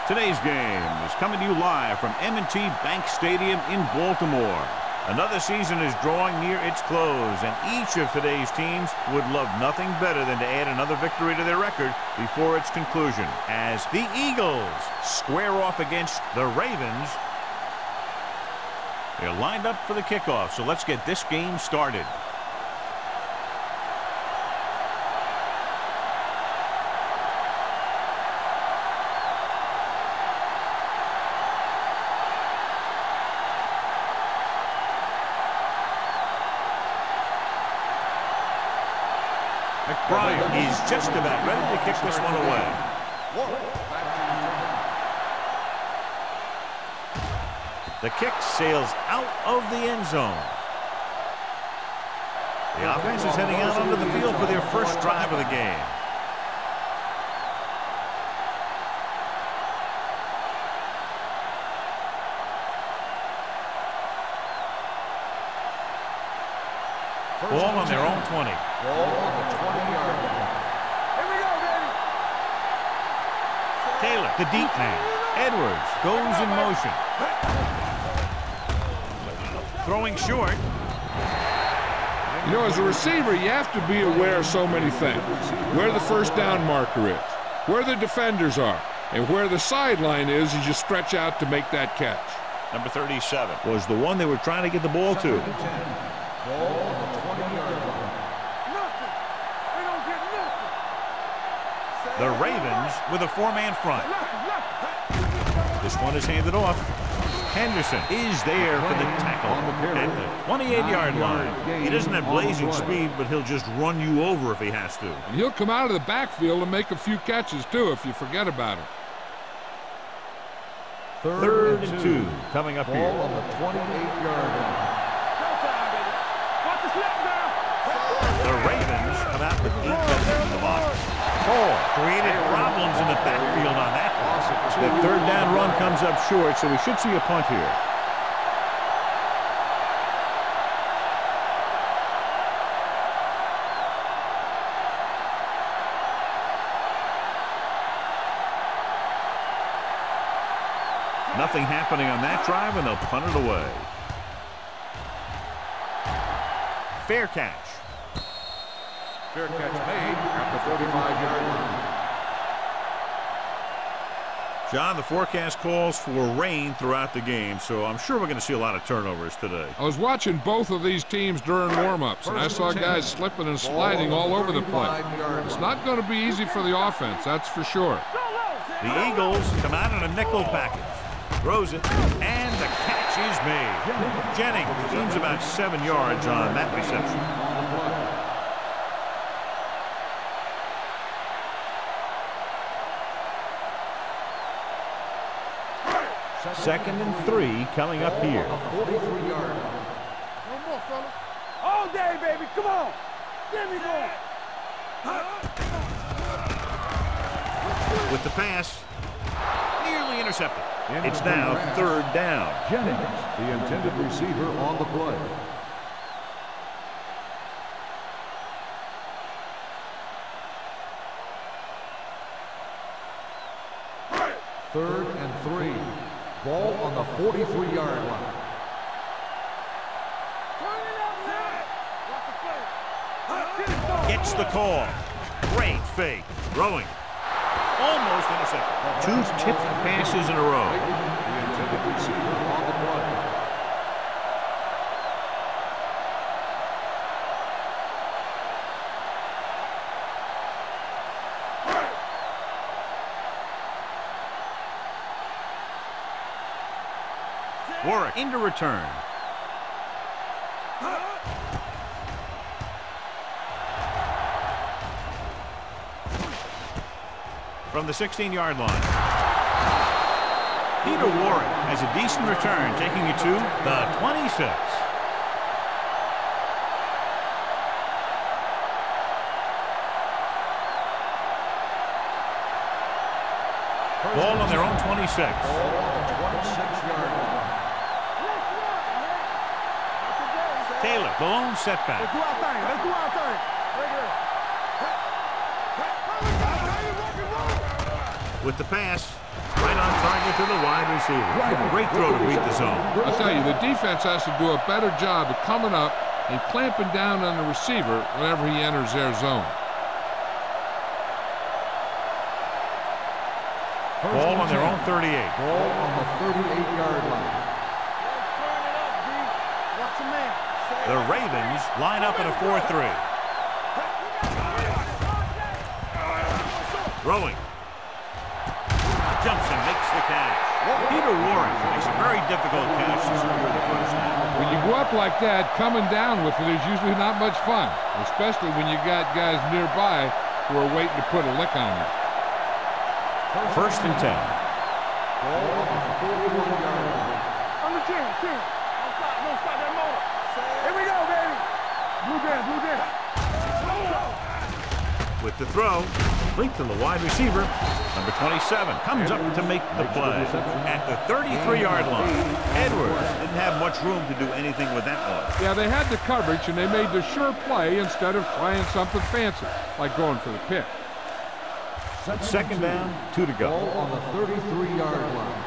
Today's game is coming to you live from M&T Bank Stadium in Baltimore. Another season is drawing near its close, and each of today's teams would love nothing better than to add another victory to their record before its conclusion, as the Eagles square off against the Ravens. They're lined up for the kickoff, so let's get this game started. McBride is just about ready to kick this one away. The kick sails out of the end zone. The offense is heading out onto the field for their first drive of the game. Ball on their own 20. Ball on the 20-yard line. Here we go, baby. Taylor, the deep man. Edwards goes in motion. Throwing short. You know, as a receiver, you have to be aware of so many things. Where the first down marker is, where the defenders are, and where the sideline is as you stretch out to make that catch. Number 37 was the one they were trying to get the ball to. Ball on the 20-yard line. Nothing. They don't get nothing. The Ravens with a four-man front. This one is handed off. Henderson is there for the tackle at the 28-yard line. He doesn't have blazing speed, but he'll just run you over if he has to. And he'll come out of the backfield and make a few catches, too, if you forget about him. Third and two coming up here. Ball on the 28-yard line. The Ravens come out with 8 guys in the box. Cole created problems in the backfield on that. The third down run comes up short, so we should see a punt here. Nothing happening on that drive, and they'll punt it away. Fair catch. Fair catch made at the 35-yard line. John, the forecast calls for rain throughout the game, so I'm sure we're going to see a lot of turnovers today. I was watching both of these teams during warm-ups, and I saw guys slipping and sliding all over the place. It's not going to be easy for the offense, that's for sure. The Eagles come out in a nickel package. Throws it, and the catch is made. Jennings gains about 7 yards on that reception. Second and 3 coming up here. 43-yard line. One more, fella. All day, baby. Come on. Give me more. With the pass, nearly intercepted. It's now third down. Jennings, the intended receiver on the play. Third and 3. Ball on the 43-yard line. Gets the call. Great fake. Throwing. Almost intercepted. 2 tipped passes in a row. The intended receiver on the play. Warwick into return. From the 16-yard line. Peter Warwick has a decent return, taking it to the 26. Ball on their own 26. Ball on the 26-yard line. Taylor, the lone setback. Let's do our thing. Let's do our thing. With the pass, Right on target to the wide receiver. Great throw to beat the zone. I'll tell you, the defense has to do a better job of coming up and clamping down on the receiver whenever he enters their zone. Ball on their own 38. Ball on the 38-yard line. The Ravens line up in a 4-3. Throwing. Jumps and makes the catch. Peter Warren makes a very difficult catch to secure the first down. When you go up like that, coming down with it is usually not much fun, especially when you got guys nearby who are waiting to put a lick on you. First and 10. Ball on the 41-yard line. On the 10. Don't stop that motor. Here we go, baby. Blue down. With the throw, complete to the wide receiver. Number 27 comes up to make the play at the 33-yard line. Edwards didn't have much room to do anything with that one. Yeah, they had the coverage, and they made the sure play instead of trying something fancy, like going for the pick. Second down, 2 to go. Ball on the 33-yard line.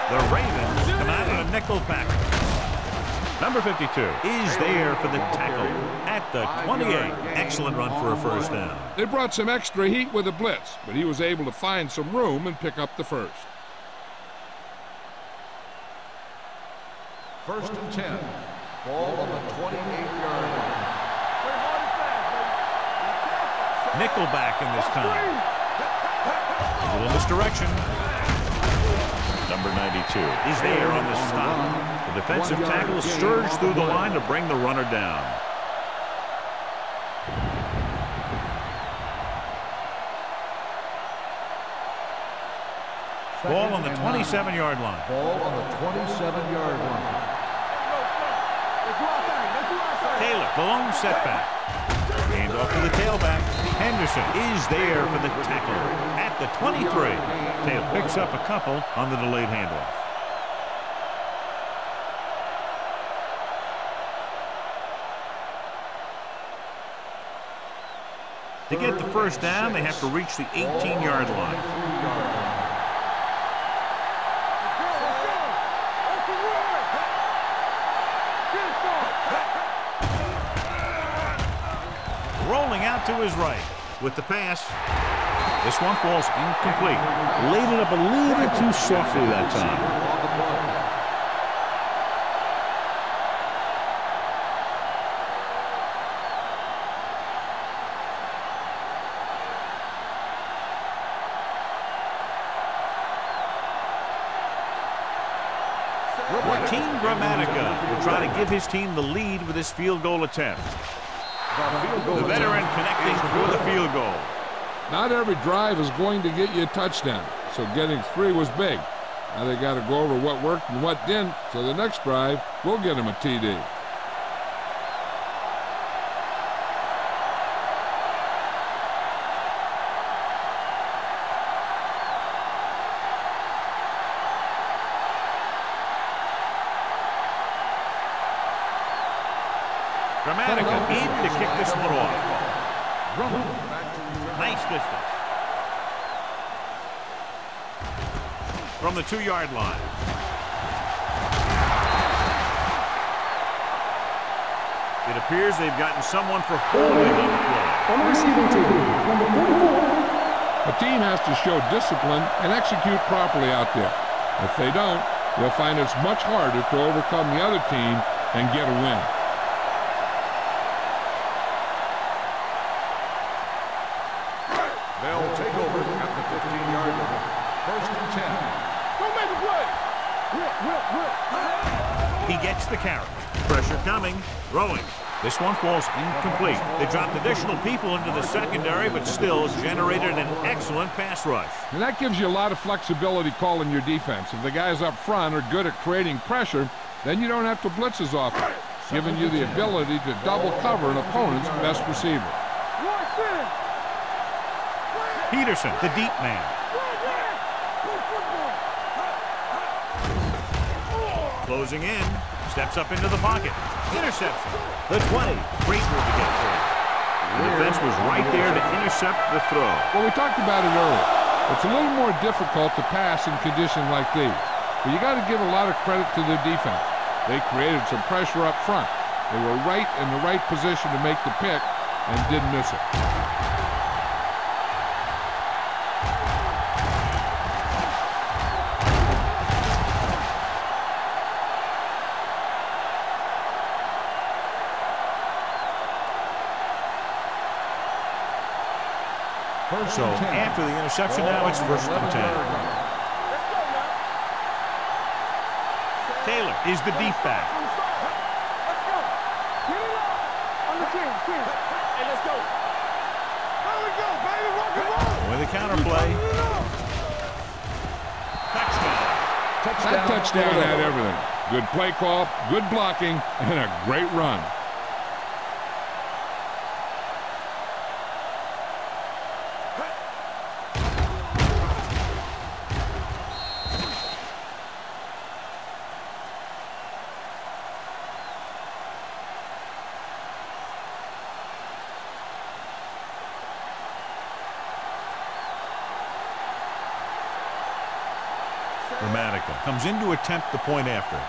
The Ravens come out in a nickel package. Number 52 is there for the tackle at the 28. Excellent run for a first down. They brought some extra heat with a blitz, but he was able to find some room and pick up the first. First and 10. Ball on the 28-yard line. Nickelback in this time. A little misdirection. Number 92 is there on the stop. The defensive tackle surged through the line to bring the runner down. Ball on the 27-yard line. Ball on the 27-yard line. Taylor, the lone setback. Hand off to the tailback. Henderson is there for the tackle at the 23. Taylor picks up a couple on the delayed handoff. To get the first down, they have to reach the 18-yard line. Rolling out to his right with the pass. This one falls incomplete. Laid it up a little too softly that time. Team Gramatica will try to give his team the lead with this field goal attempt. The veteran connecting for the field goal. Not every drive is going to get you a touchdown, so getting 3 was big. Now they got to go over what worked and what didn't, so the next drive will get them a TD. Gramatica in to kick this one off. Nice distance. From the 2-yard line. It appears they've gotten someone for holding on the play. On the receiving team, number 44. A team has to show discipline and execute properly out there. If they don't, they'll find it's much harder to overcome the other team and get a win. They'll take over at the 15-yard line. First and 10. Don't make a play. He gets the carry. Pressure coming. Throwing. This one falls incomplete. They dropped additional people into the secondary, but still generated an excellent pass rush. And that gives you a lot of flexibility calling your defense. If the guys up front are good at creating pressure, then you don't have to blitz as often, giving you the ability to double cover an opponent's best receiver. Peterson, the deep man. Closing in. Steps up into the pocket. Interception. The 20. Great move to get through. The defense was right there to intercept the throw. Well, we talked about it earlier. It's a little more difficult to pass in conditions like these. But you got to give a lot of credit to their defense. They created some pressure up front. They were right in the right position to make the pick and didn't miss it. So after the interception, now it's 1st and 10. Taylor is the deep back. Let's go. Get it up. On the 10. Hey, let's go. There we go, baby. Rock and roll. With a counter play. Touchdown. That touchdown had everything. Good play call, good blocking, and a great run. Comes in to attempt the point after.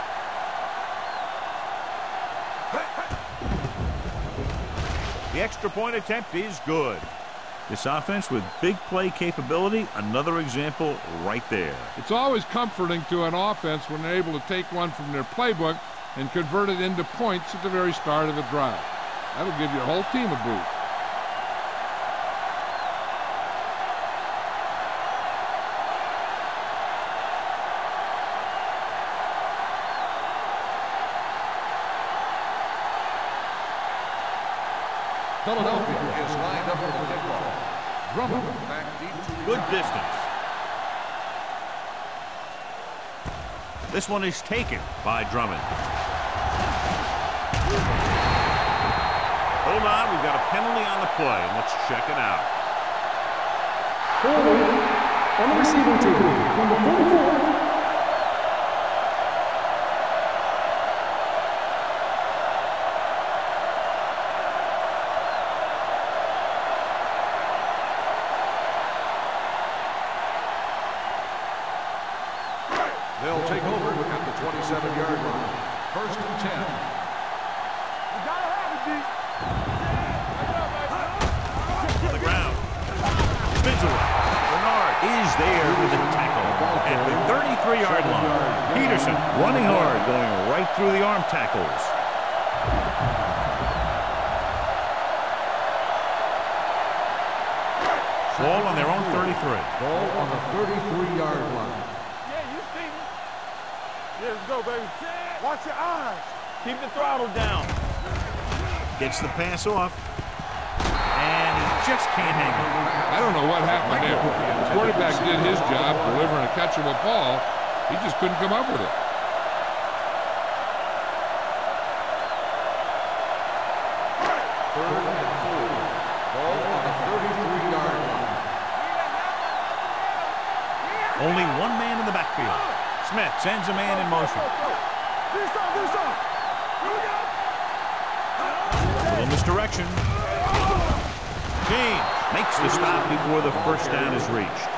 The extra point attempt is good. This offense with big play capability, another example right there. It's always comforting to an offense when they're able to take one from their playbook and convert it into points at the very start of the drive. That'll give your whole team a boost. Philadelphia is lined up for the kickoff. Drummond back deep to good distance. This one is taken by Drummond. Hold on, we've got a penalty on the play. Let's check it out. On the receiving team, number 44. They'll take over at the 27-yard line. 1st and 10. You gotta have it, D. To the ground. Spins away. Bernard is there with a tackle at the 33-yard line. Peterson running hard, going right through the arm tackles. Ball on their own 33. Ball on the 33-yard line. Yeah, let's go, baby. Watch your eyes. Keep the throttle down. Gets the pass off. And he just can't hang it. I don't know what happened there. The quarterback did his job delivering a catchable ball. He just couldn't come up with it. Third and 4. Ball on the 33-yard line. Only one man in the backfield. Smith sends a man in motion. A little misdirection. James makes the stop before the first down is reached.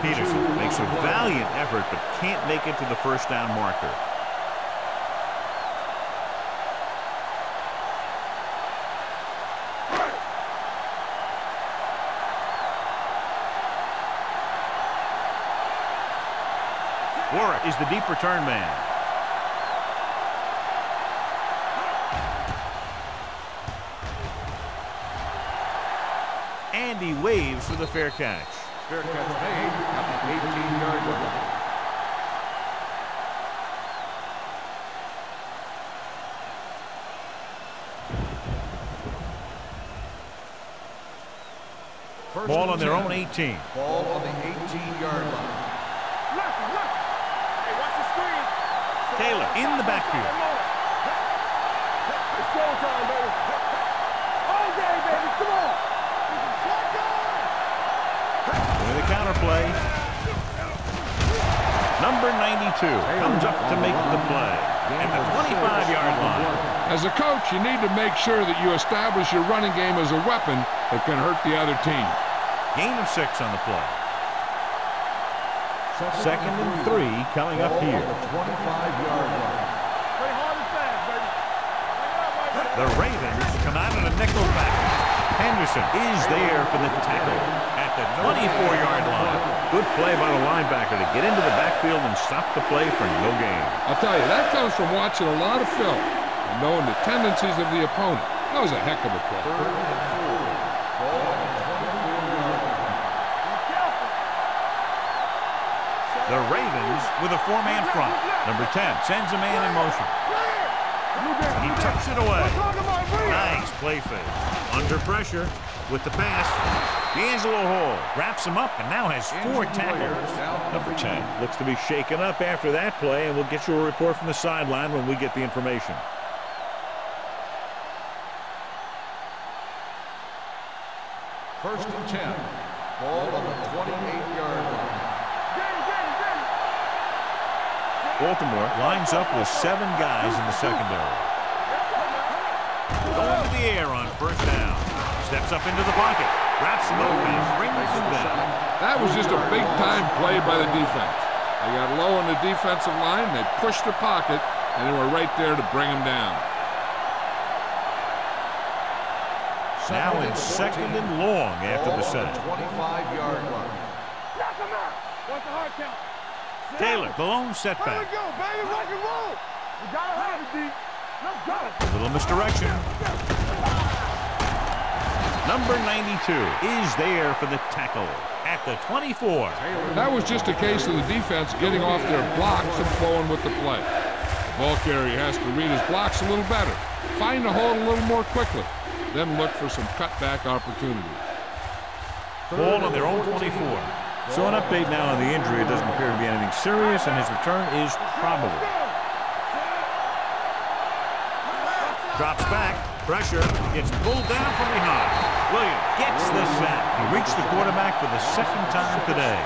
Peterson makes a valiant effort but can't make it to the first down marker. Warwick is the deep return man. And he waves for the fair catch. Fair catch made at the 18-yard line. Ball on their own 18. Ball on the 18-yard line. Taylor in the backfield. It's showtime, baby. All day, baby. Come on. With a counter play. Number 92 comes up to make the play at the 25-yard line. As a coach, you need to make sure that you establish your running game as a weapon that can hurt the other team. Gain of 6 on the play. Second and 3 coming up here. 25-yard line. Play hard and fast, baby. The Ravens come out in a nickel package. Henderson is there for the tackle at the 24-yard line. Good play by the linebacker to get into the backfield and stop the play for no gain. I'll tell you, that comes from watching a lot of film and knowing the tendencies of the opponent. That was a heck of a play. Third and 4. Ball on the 24-yard line. The Ravens with a 4-man front. Number 10 sends a man in motion. He tucks it away. Nice play fake. Under pressure with the pass. D'Angelo Hall wraps him up and now has 4 tackles. Number 10 looks to be shaken up after that play, and we'll get you a report from the sideline when we get the information. First and 10. Ball on the 28-yard line. Baltimore lines up with 7 guys in the secondary. Going to the air on first down. Steps up into the pocket. Wraps him up and brings him down. That was just a big-time play by the defense. They got low on the defensive line, they pushed the pocket, and they were right there to bring him down. Now in second and long after the set. 25-yard line. Knock him out. What's the hard count? Taylor, the lone Let setback. it go, baby. Rock and roll. We gotta have it, D. Let's go. A little misdirection. Number 92 is there for the tackle at the 24. That was just a case of the defense getting off their blocks and flowing with the play. The ball carrier has to read his blocks a little better, find the hole a little more quickly, then look for some cutback opportunities. Ball on their own 24. So an update now on the injury. It doesn't appear to be anything serious, and his return is probable. Drops back, pressure, gets pulled down from behind. Williams gets the sack. He reached the quarterback for the second time today.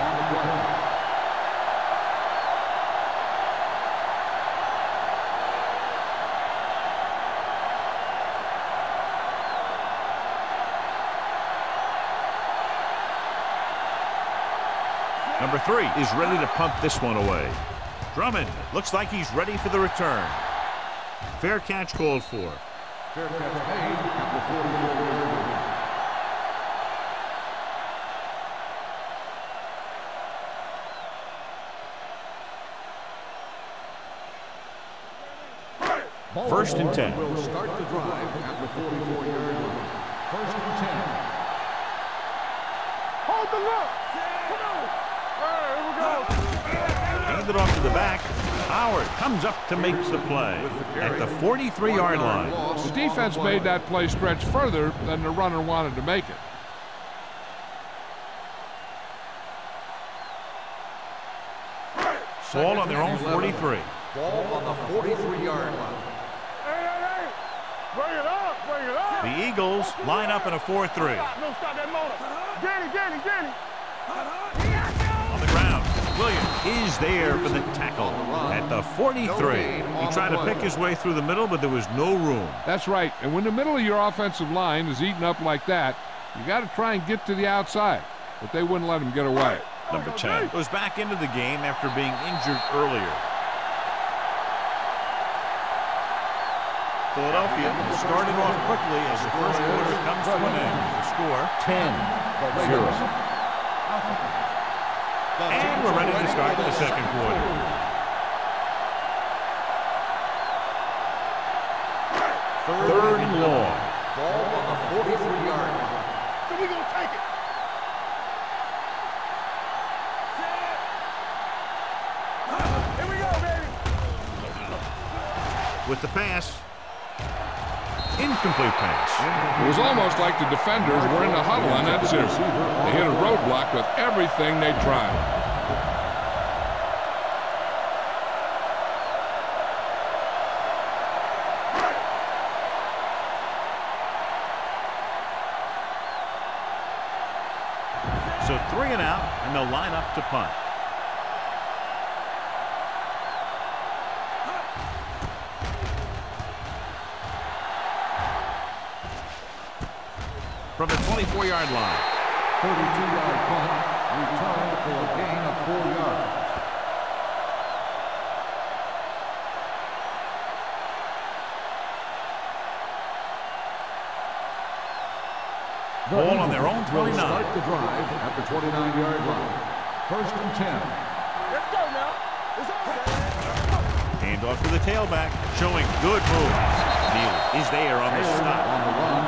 Number 3 is ready to punt this one away. Drummond looks like he's ready for the return. Fair catch called for. Fair catch made at the 44-yard line. First and 10. Will start the drive at the 44-yard line. First and 10. Hold the look. Come on. All right, here we go. Hand it off to the back. Howard comes up to make the play at the 43-yard line. The defense made that play stretch further than the runner wanted to make it. Ball on their own 43. Ball on the 43-yard line. Hey. Bring it up. Bring it up. The Eagles line up in a 4-3. No, stop that motor. Get it. On the ground, Williams is there for the tackle at the 43. He tried to pick his way through the middle, but there was no room. That's right, and when the middle of your offensive line is eaten up like that, you got to try and get to the outside, but they wouldn't let him get away. Number 10 goes back into the game after being injured earlier. Philadelphia started off quickly as the first quarter comes to an end. The score 10-0. And we're ready to start the second quarter. Third and long. Ball on the 43-yard line. So we gonna take it. Here we go, baby. With the pass. Incomplete pass. It was almost like the defenders were in the huddle on that series. They hit a roadblock with everything they tried. So 3 and out, and they'll line up to punt. from the 24-yard line. 32-yard punt, returned for a gain of 4 yards. Ball on their own 29. Start the drive at the 29-yard line. 1st and 10. Let's go now. It's on. Hand off to the tailback, showing good moves. Neal is there on the stop. On the run.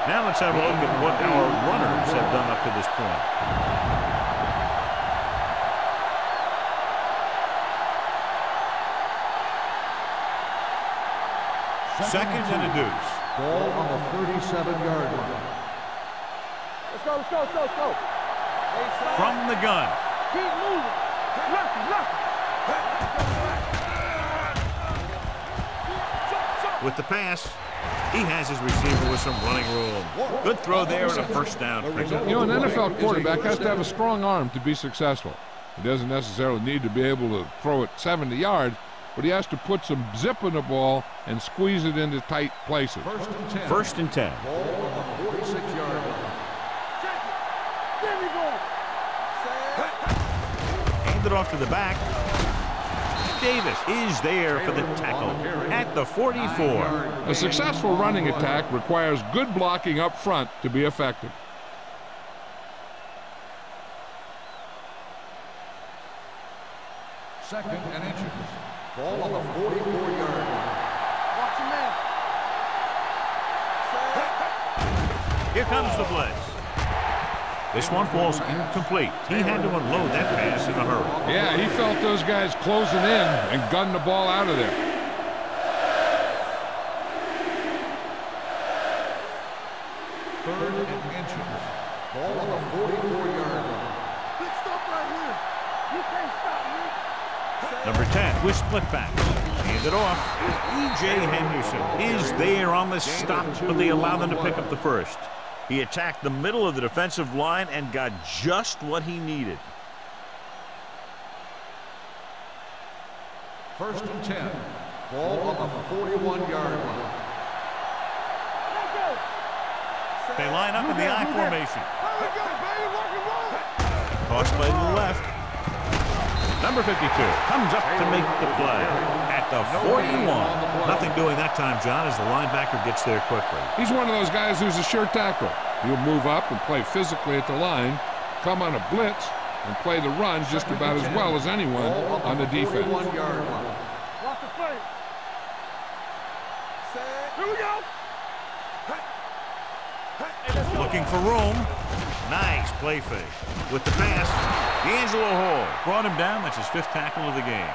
Now let's have a look at what our runners have done up to this point. Second and a deuce. Ball on the 37-yard line. Let's go, let's go, let's go, let's go. From the gun. Keep moving. Lucky. With the pass, he has his receiver with some running room. Good throw there and a first down. You know, an NFL quarterback has to have a strong arm to be successful. He doesn't necessarily need to be able to throw it 70 yards, but he has to put some zip in the ball and squeeze it into tight places. 1st and 10. Ball on the 46-yard line. There we go. Hand it off to the back. Davis is there for the tackle at the 44. A successful running attack requires good blocking up front to be effective. Second and inches. Ball on the 44-yard line. Watch your man. Here comes the blitz. This one falls incomplete. He had to unload that pass in a hurry. Yeah, he felt those guys closing in and gunned the ball out of there. Third and inches. Ball on the 44-yard line. Big stop right here. You can't stop me. Number 10 with split back. Hand it off. E.J. Henderson is there on the stop, but they allow them to pick up the first. He attacked the middle of the defensive line and got just what he needed. 1st and 10. Ball on the 41-yard line. Let's go. They line up in the I formation. There we go, baby. Rock and roll. Toss play to the left. Number 52 comes up to make the play at the 41. Nothing doing that time, John, as the linebacker gets there quickly. He's one of those guys who's a sure tackler. He'll move up and play physically at the line, come on a blitz, and play the run just about as well as anyone on the defense. 41-yard line. Watch the play. Here we go. Hey, let's go. Looking for room. Nice play fake. With the pass, D'Angelo Hall brought him down. That's his 5th tackle of the game.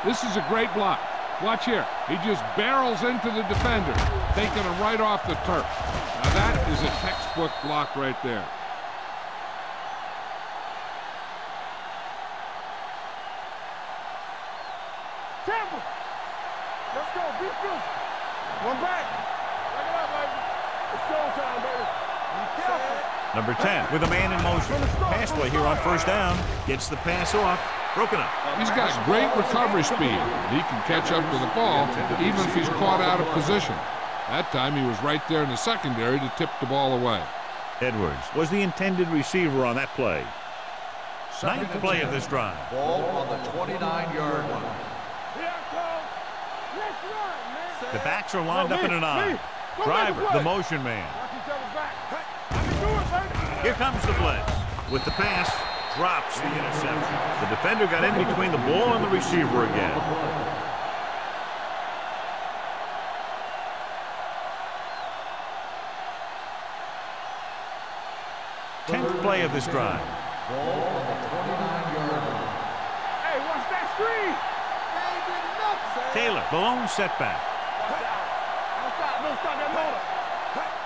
This is a great block. Watch here. He just barrels into the defender, taking him right off the turf. Now that is a textbook block right there. Tampa. Let's go. Be good. One back. Back it up, baby. It's showtime, baby. Be careful. Number 10 with a man in motion. Pass play here on 1st down. Gets the pass off. Broken up. He's got great recovery speed. He can catch up to the ball even if he's caught out of position. That time he was right there in the secondary to tip the ball away. Edwards was the intended receiver on that play. 9th play of this drive. Ball on the 29-yard line. Here I come. Let's run, man. The backs are lined up in an I. Go Driver, make a play. the motion man. Watch each other's back. I can do it, baby. Here comes the blitz. With the pass, drops the interception. The defender got in between the ball and the receiver again. Tenth play of this drive. Ball on the 29-yard line. Hey, watch that screen. They ain't did nothing. Taylor, the lone setback. Watch out. Don't stop that motor.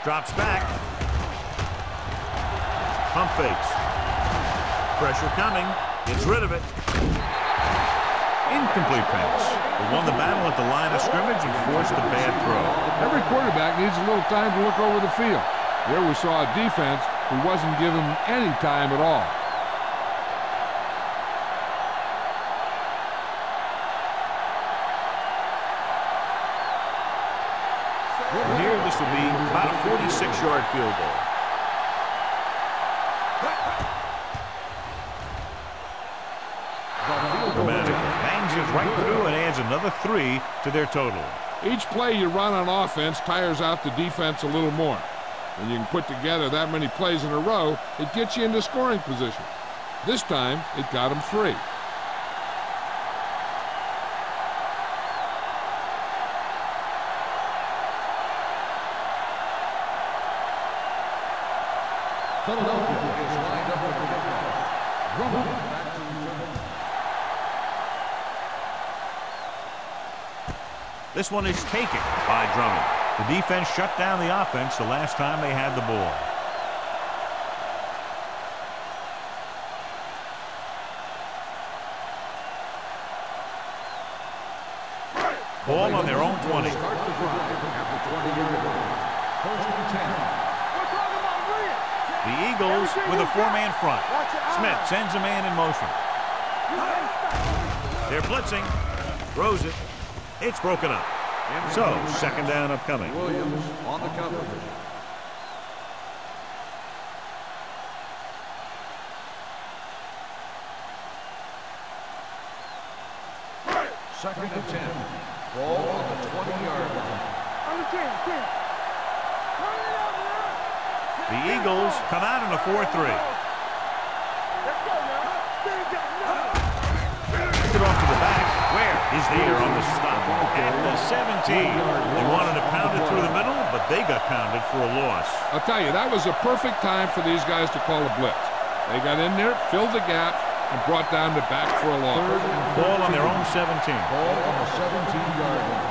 Drops back. Pump fakes. Pressure coming. Gets rid of it. Incomplete pass. They won the battle at the line of scrimmage and forced a bad throw. Every quarterback needs a little time to look over the field. There we saw a defense who wasn't given any time at all. From here, this will be about a 46-yard field goal. right through and adds another 3 to their total. Each play you run on offense tires out the defense a little more. When you can put together that many plays in a row, it gets you into scoring position. This time, it got them 3. Philadelphia is lined up for the kickoff. Drummond back to return. This one is taken by Drummond. The defense shut down the offense the last time they had the ball. Ball on their own 20. Start the drive at the 20-yard line. First and 10. The Eagles with a 4-man front. Smith sends a man in motion. They're blitzing. Throws it. It's broken up. So, second down upcoming. Williams on the cover. Second and 10. Ball on the 20-yard line. On the 10. The Eagles come out in a 4-3. Let's go now. Get off to the back. Where is there on the stop? At the 17. They wanted to pound it through the middle, but they got pounded for a loss. I'll tell you, that was a perfect time for these guys to call a blitz. They got in there, filled the gap, and brought down the back for a loss. Ball on their own 17. Ball on the 17-yard line.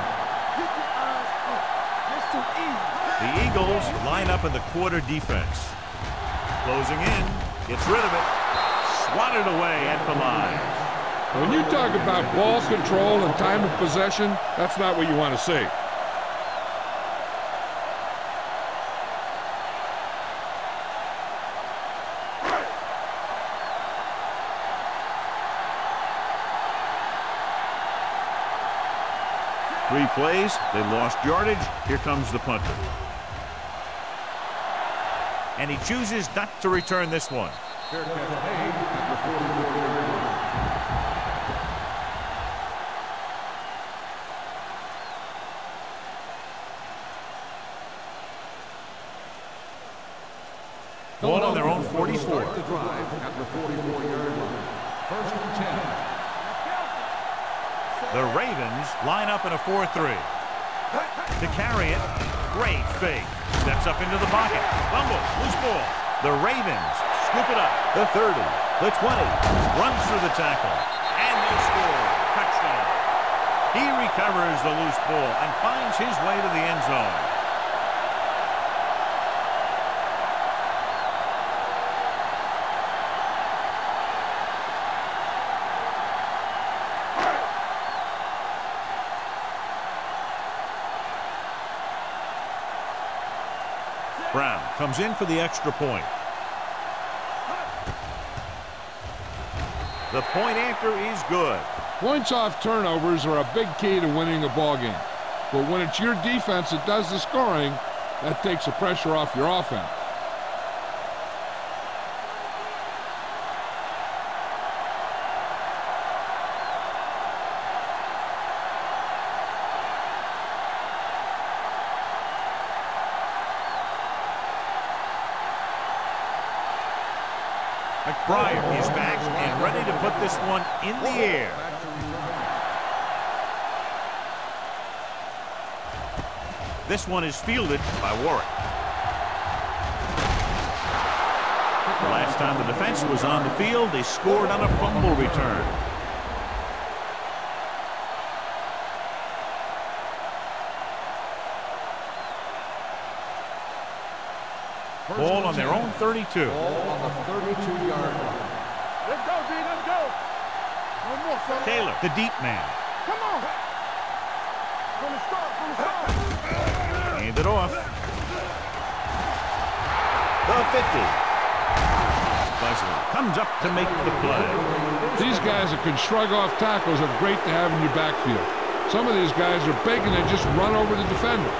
The Eagles line up in the quarter defense. Closing in, gets rid of it, swatted away at the line. When you talk about ball control and time of possession, that's not what you want to see. Three plays, they lost yardage. Here comes the punter. And he chooses not to return this one. Fair catch made at the 44-yard line. Ball on their own 44. Start the drive at the 44-yard line. First and 10. The Ravens line up in a 4-3. To carry it, great fake. Steps up into the pocket. Fumble, loose ball. The Ravens scoop it up. The 30, the 20. Runs through the tackle. And they score. Touchdown. He recovers the loose ball and finds his way to the end zone. Brown comes in for the extra point. The point after is good. Points off turnovers are a big key to winning a ball game. But when it's your defense that does the scoring, that takes the pressure off your offense. McBride is back and ready to put this one in the air. This one is fielded by Warwick. The last time the defense was on the field, they scored on a fumble return. Ball on their own 32. Ball on the 32-yard line. Let's go, D. Let's go. One more, son. Taylor, the deep man. Come on. From the start. Hand it off. The 50. Leslie comes up to make the play. These guys that can shrug off tackles are great to have in your backfield. Some of these guys are big and they just run over the defender.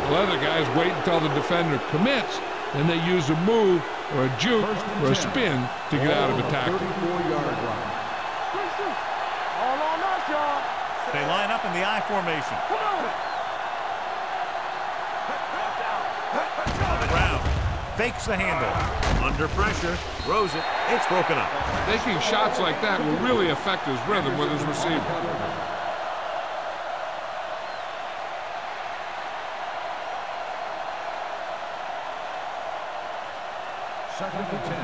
While other guys wait until the defender commits, and they use a move or a juke or a spin to get out of a tackle. 34-yard line. All on us, y'all. up in the I formation. On the ground. Fakes the handle. Under pressure. Throws it. It's broken up. Taking shots like that will really affect his rhythm with his receiver. Second and 10.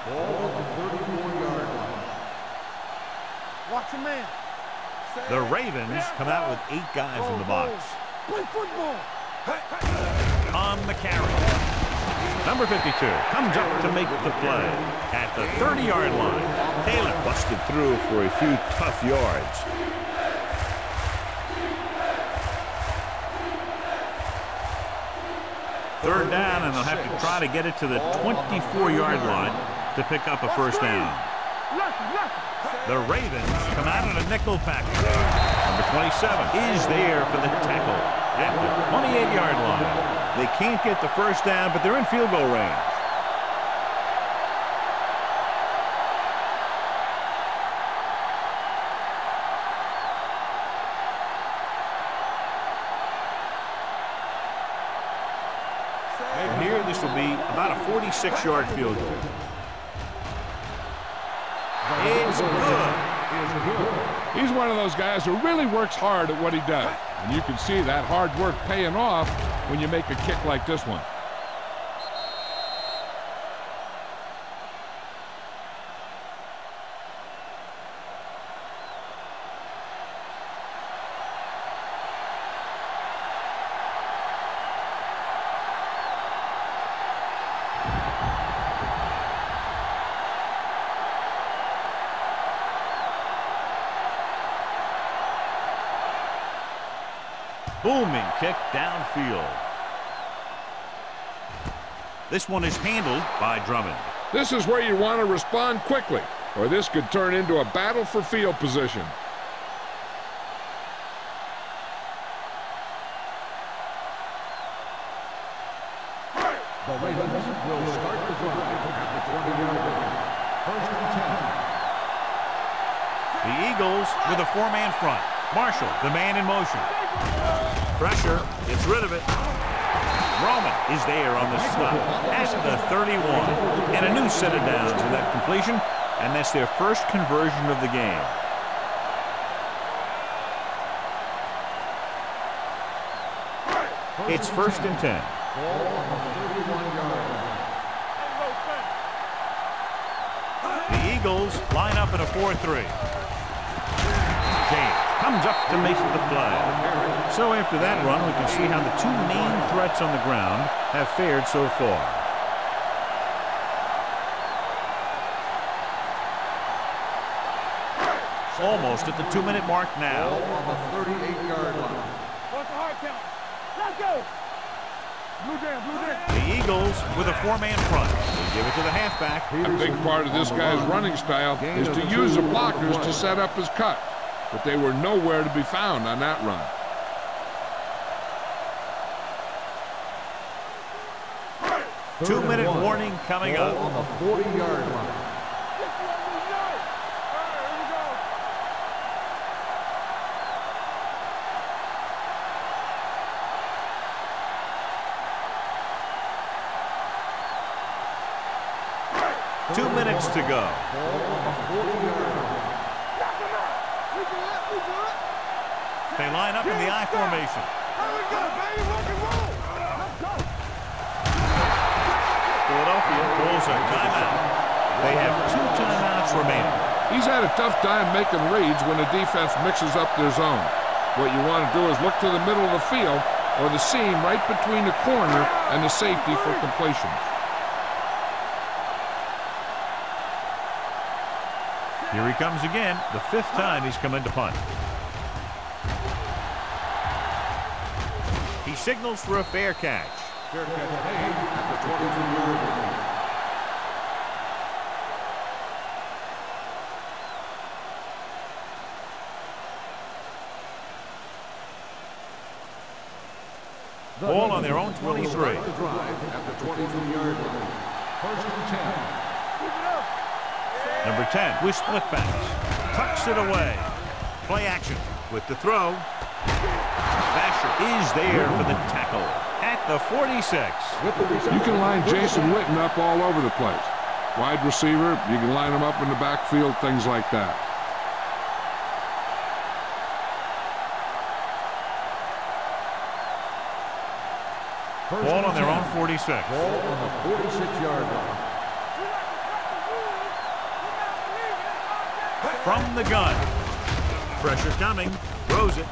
Ball at the 34-yard line. Watch your man. The Ravens come out with 8 guys in the box. Play football. On the carry. Number 52 comes up to make the play at the 30-yard line. Taylor busted through for a few tough yards. Third down, and they'll have to try to get it to the 24-yard line to pick up a first down. The Ravens come out in a nickel package. Number 27 is there for the tackle at the 28-yard line. They can't get the first down, but they're in field goal range. And here, this will be about a 46-yard field goal. It's good. He's one of those guys who really works hard at what he does. And you can see that hard work paying off when you make a kick like this one. Booming kick downfield. This one is handled by Drummond. This is where you want to respond quickly, or this could turn into a battle for field position. The Ravens will start the drive at the 20-yard line. First and 10. The Eagles with a 4-man front. Marshall, the man in motion. Pressure, gets rid of it. Roman is there on the stop at the 31. And a new set of downs in that completion, and that's their first conversion of the game. It's first and 10. Ball on the 31-yard line. The Eagles line up in a 4-3. James comes up to make the play. So after that run, we can see how the 2 main threats on the ground have fared so far. Almost at the 2-minute mark now. Ball on the 38-yard line. What's the hard count? Let's go. Blue down, blue down. The Eagles with a 4-man front. They give it to the halfback. A big part of this guy's running style is to use the blockers to set up his cut. But they were nowhere to be found on that run. Two-minute warning coming up. On the 40-yard line. 2 minutes to go. They line up in the I formation. Philadelphia pulls a timeout. They have 2 timeouts remaining. He's had a tough time making reads when the defense mixes up their zone. What you want to do is look to the middle of the field or the seam right between the corner and the safety for completion. Here he comes again, the 5th time he's come into punt. He signals for a fair catch. Fair catch made at the 22-yard line. Ball on their own 23. The drive at the 22-yard line. First and 10. Number 10 with split backs. Tucks it away. Play action with the throw. Basher is there for the tackle at the 46. You can line Jason Witten up all over the place. Wide receiver, you can line him up in the backfield, things like that. Ball on their own 46. Ball on the 46-yard line. From the gun. Pressure coming. Throws it.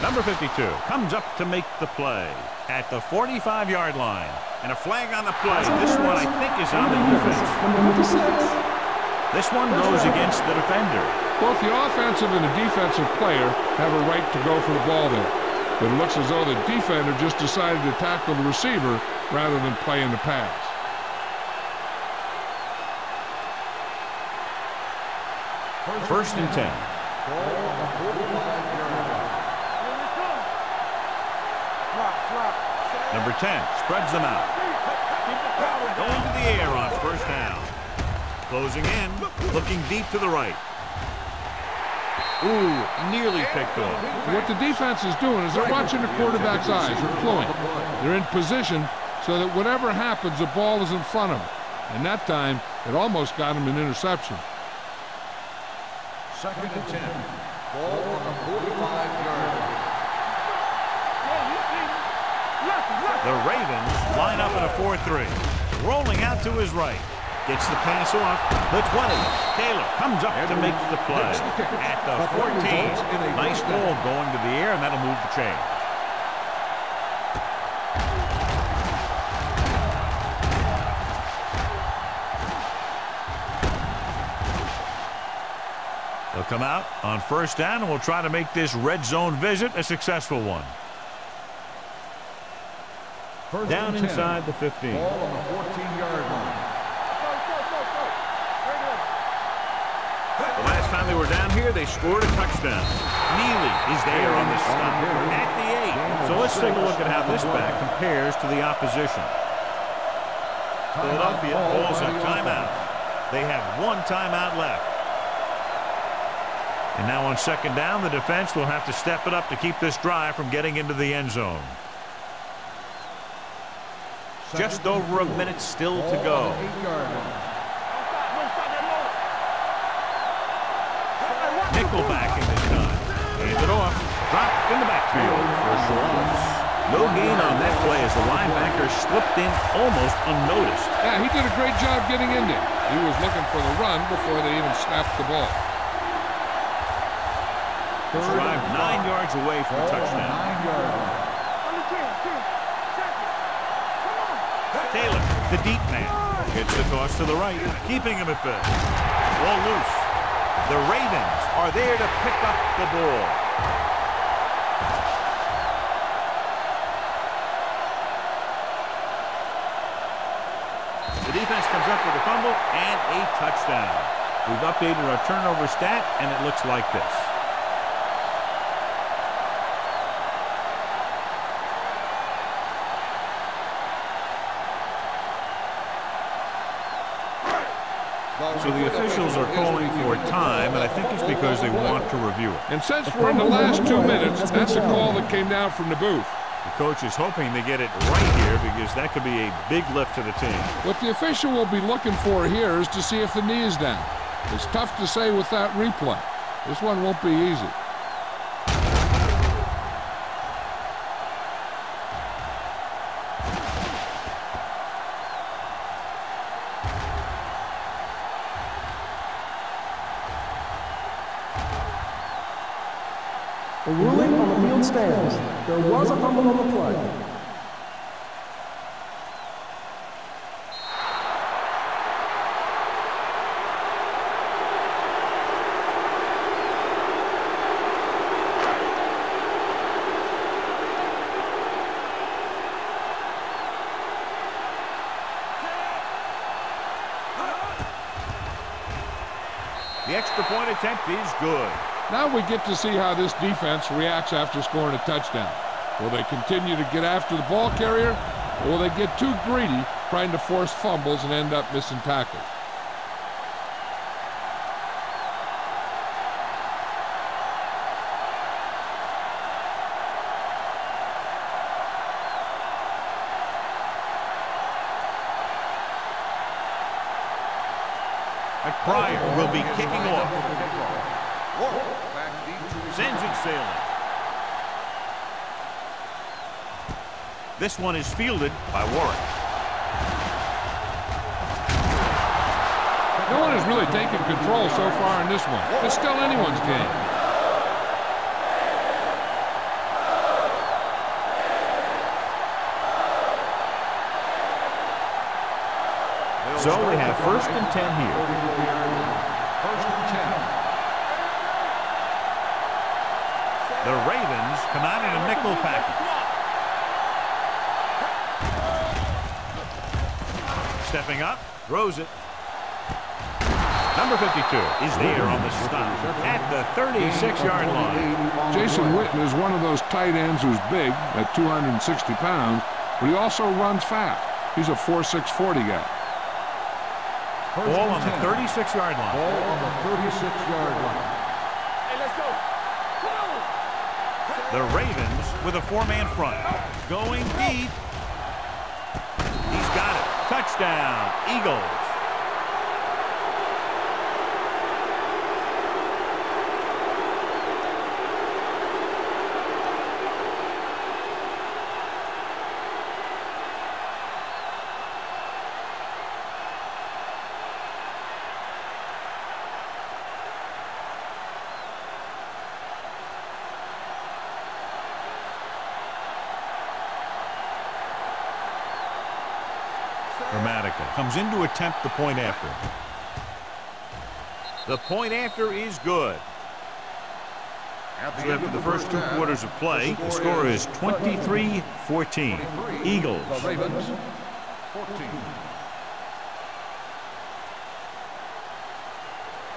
Number 52 comes up to make the play at the 45-yard line. And a flag on the play. This one, I think, is on the defense. This one goes against the defender. Both the offensive and the defensive player have a right to go for the ball there. But it looks as though the defender just decided to tackle the receiver rather than play in the pass. First and 10. Number 10 spreads them out. Going to the air on first down. Closing in, looking deep to the right. Ooh, nearly picked off. What the defense is doing is they're watching the quarterback's eyes. They're cluing. They're in position so that whatever happens, the ball is in front of them. And that time, it almost got him an interception. Second and 10. Ball on the 45-yard line. The Ravens line up in a 4-3. Rolling out to his right. Gets the pass off. The 20. Taylor comes up to make the play at the 14. Nice ball going to the air, and that'll move the chain. They'll come out on first down, and we'll try to make this red zone visit a successful one. Down inside the 15. Ball on the 14-yard line. The last time they were down here, they scored a touchdown. Neely is there on the stop at the 8. So let's take a look at how this back compares to the opposition. Philadelphia calls a timeout. They have one timeout left. And now on second down, the defense will have to step it up to keep this drive from getting into the end zone. Just over a minute still to go. Nickel backing this time. Hand it off. Dropped in the backfield for a short loss. No gain on that play as the linebacker slipped in almost unnoticed. Yeah, he did a great job getting in there. He was looking for the run before they even snapped the ball. This drive 9 yards away from a touchdown. Taylor, the deep man, gets the toss to the right, keeping him at bay. Ball loose. The Ravens are there to pick up the ball. The defense comes up with a fumble and a touchdown. We've updated our turnover stat, and it looks like this. So the officials are calling for time, and I think it's because they want to review it. And since we're in the last 2 minutes, that's a call that came down from the booth. The coach is hoping they get it right here because that could be a big lift to the team. What the official will be looking for here is to see if the knee is down. It's tough to say with that replay. This one won't be easy. The ruling on the field stands. There was a fumble on the play. The extra point attempt is good. Now we get to see how this defense reacts after scoring a touchdown. Will they continue to get after the ball carrier, or will they get too greedy trying to force fumbles and end up missing tackles? Pryor will be kicking off. Sends it sailing. This one is fielded by Warwick. No one has really taken control so far in this one. It's still anyone's game. So we have 1st and 10 here. 1st and 10. The Ravens come out in a nickel package. Stepping up, throws it. Number 52 is there on the stop at the 36-yard line. Jason Witten is one of those tight ends who's big at 260 pounds, but he also runs fast. He's a 4.6 40 guy. Ball on the 36-yard line. Ball on the 36-yard line. Hey, let's go. The Ravens with a 4-man front. Going deep. He's got it. Touchdown, Eagles. Comes in to attempt the point after. The point after is good. So after the first 2 quarters of play, the score is 23-14. Eagles. The Ravens, 14.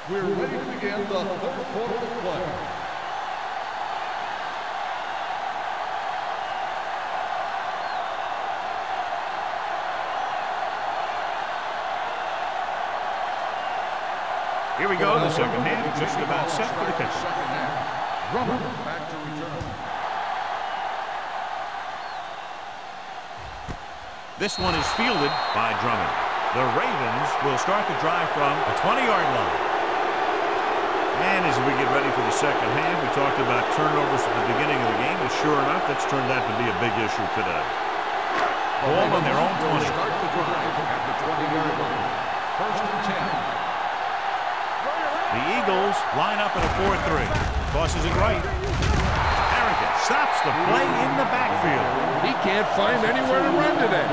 We're ready to begin the 3rd quarter of play. Here we go, the second half, just about set for the kickoff. Drummond back to return. This one is fielded by Drummond. The Ravens will start the drive from the 20-yard line. And as we get ready for the second half, we talked about turnovers at the beginning of the game, and sure enough, that's turned out to be a big issue today. Ball on their own 20. Start the drive at the 20-yard line. 1st and 10. The Eagles line up in a 4-3. Tosses it right. Harrington stops the play in the backfield. He can't find anywhere to run today.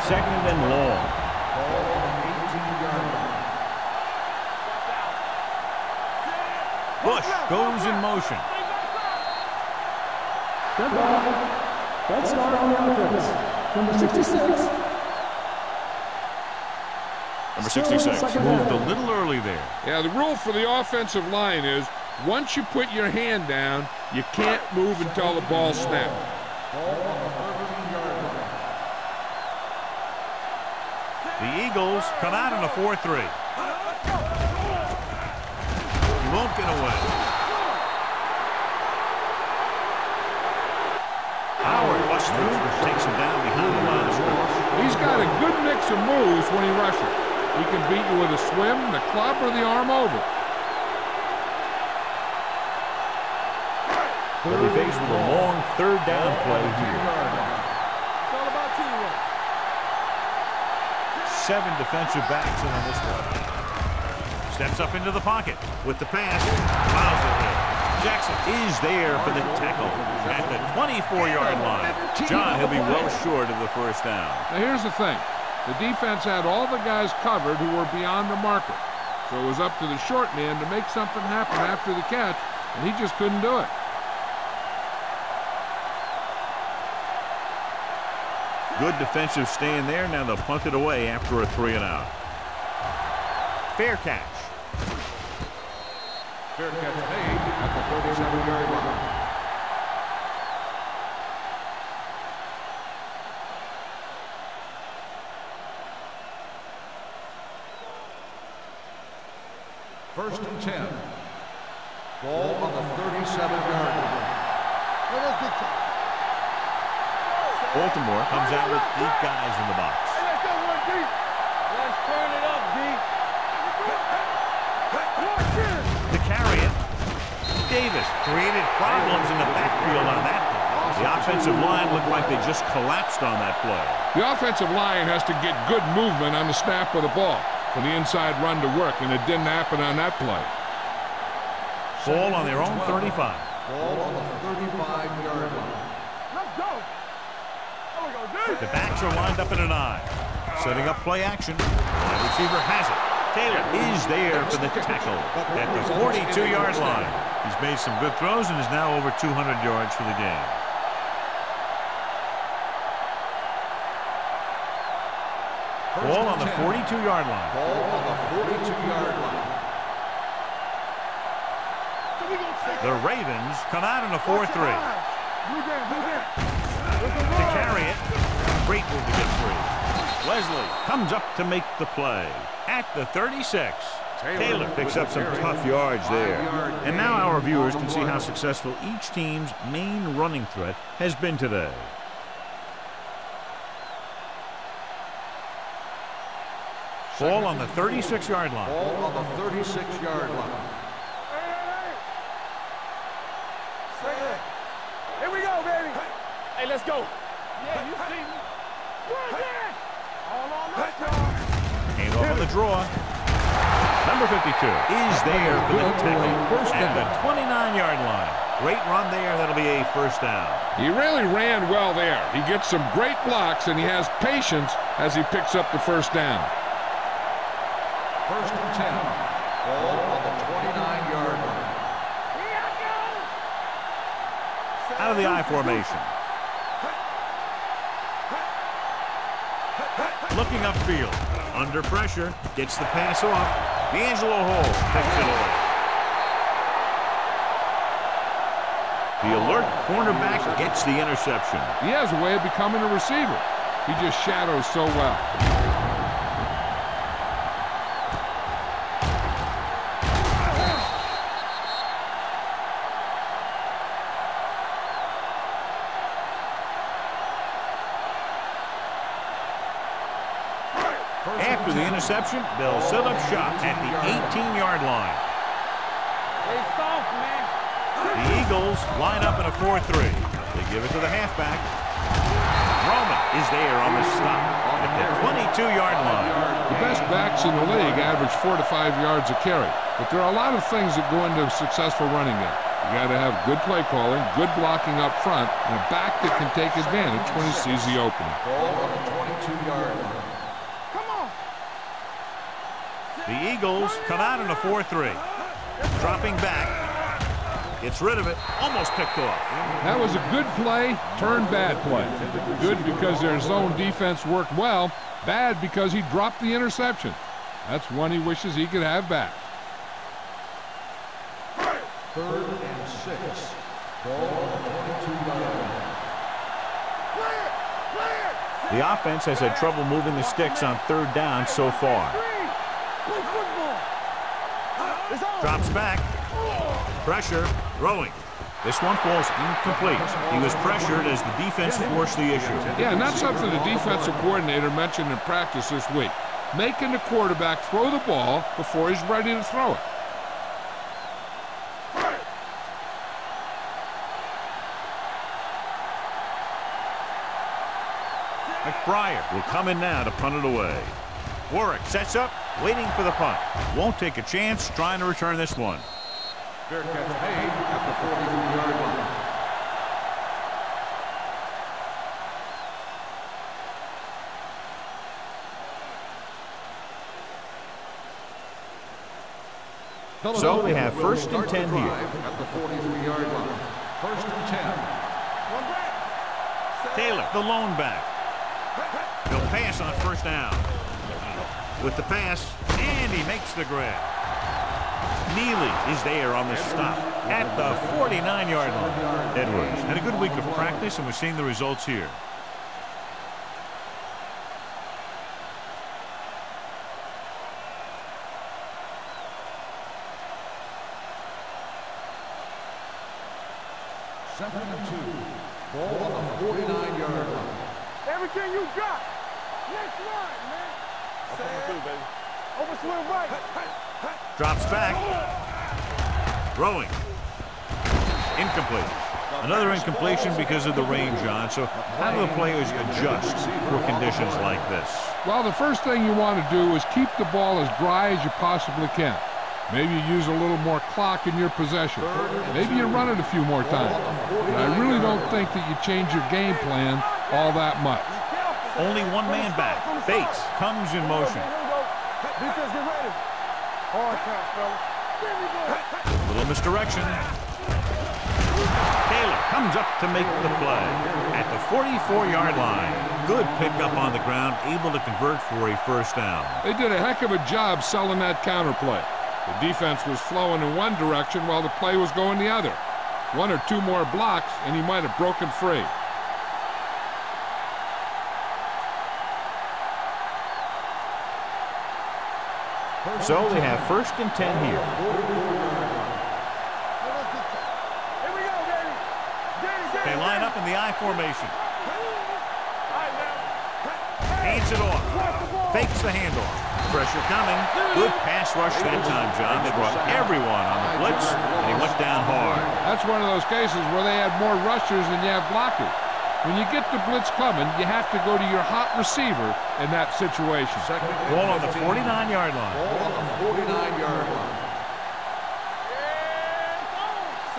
Second and long. Ball on the 18-yard line. Bush goes in motion. Good ball. Red star on the offense. Number 66. Number 66 moved a little early there. Yeah, the rule for the offensive line is once you put your hand down, you can't move until the ball snaps. Ball on the 13-yard line. The Eagles come out in a 4-3. He won't get away. Howard busts through, takes him down behind the line of scrimmage. He's got a good mix of moves when he rushes. He can beat you with a swim, the club, or the arm over. They'll be faced with a long 3rd down play here. It's all about teamwork. 7 defensive backs in on this one. Steps up into the pocket with the pass. Fouls it in. Jackson is there for the tackle at the 24-yard line. John, he'll be well short of the 1st down. Now here's the thing. The defense had all the guys covered who were beyond the marker. So it was up to the short man to make something happen after the catch, and he just couldn't do it. Good defensive stand there. Now they'll punt it away after a 3-and-out. Fair catch. Fair catch made at the 37-yard line. First and 10. Ball on the 37-yard line. Baltimore comes out with 8 guys in the box. Hey, let's go, one deep. Let's turn it up, D. To carry it, Davis created problems in the backfield on that play. The offensive line looked like they just collapsed on that play. The offensive line has to get good movement on the snap of the ball for the inside run to work, and it didn't happen on that play. Ball on their own 35. Ball on the 35-yard line. Let's go. There we go, D. The backs are lined up in an I. Setting up play action. The receiver has it. Taylor is there for the tackle at the 42-yard line. He's made some good throws and is now over 200 yards for the game. Ball on the 42-yard line. Ball on the 42-yard line. The Ravens come out in a 4-3. To carry it. Great move to get free. Wesley comes up to make the play at the 36. Taylor picks up some tough yards there. And now our viewers can see how successful each team's main running threat has been today. Ball on the 36-yard line. Ball on the 36-yard line. Here we go, baby. Hey, let's go. Yeah, you see me. All on us, y'all. Hand off on the draw. Number 52 is there for the tackle at the 29-yard line. Great run there. That'll be a first down. He really ran well there. He gets some great blocks, and he has patience as he picks up the first down. First and 10. Ball on the 29-yard line. Out of the I formation. Looking upfield. Under pressure. Gets the pass off. D'Angelo Hall picks it off. The alert cornerback gets the interception. He has a way of becoming a receiver. He just shadows so well. After the interception, they'll set up shop at the 18-yard line. Hey, soft, man. The Eagles line up in a 4-3. They give it to the halfback. Roman is there on the stop at the 22-yard line. The best backs in the league average 4 to 5 yards a carry. But there are a lot of things that go into a successful running game. You got to have good play calling, good blocking up front, and a back that can take advantage when he sees the opening. Ball on the 22-yard line. The Eagles come out in a 4-3. Dropping back. Gets rid of it. Almost picked off. That was a good play, turned bad play. Good because their zone defense worked well. Bad because he dropped the interception. That's one he wishes he could have back. 3rd and 6. Ball on the 22-yard line. The offense has had trouble moving the sticks on 3rd down so far. Drops back. Pressure. Throwing. This one falls incomplete. He was pressured as the defense forced the issue. Yeah, and that's something the defensive coordinator mentioned in practice this week. Making the quarterback throw the ball before he's ready to throw it. McBriar will come in now to punt it away. Warwick sets up, waiting for the punt. Won't take a chance trying to return this one. Fair catch made at the 43-yard line. So we have 1st and 10 here. At the 43-yard line. 1st and 10. Taylor, the lone back. He'll pass on 1st down. With the pass, and he makes the grab. Neely is there on the stop at the 49-yard line. Edwards had a good week of practice, and we're seeing the results here. Second and 2. Ball on the 49-yard line. Everything you got. Next line, man. Over swing right. Drops back. Throwing. Incomplete. Another incompletion because of the rain, John. So how do the players adjust for conditions like this? Well, the first thing you want to do is keep the ball as dry as you possibly can. Maybe you use a little more clock in your possession. Maybe you run it a few more times. But I really don't think that you change your game plan all that much. Only one man back. Bates comes in motion. Defense, get ready. Hard count, fellas. Little misdirection. Taylor comes up to make the play at the 44-yard line. Good pickup on the ground, able to convert for a first down. They did a heck of a job selling that counter play. The defense was flowing in one direction while the play was going the other. One or two more blocks, and he might have broken free. So they have 1st and 10 here. They line up in the I formation. Hands it off. Fakes the handoff. Pressure coming. Good pass rush that time, John. They brought everyone on the blitz, and he went down hard. That's one of those cases where they have more rushers than you have blockers. When you get the blitz coming, you have to go to your hot receiver in that situation. Ball on the 49-yard line. Ball on the 49-yard line.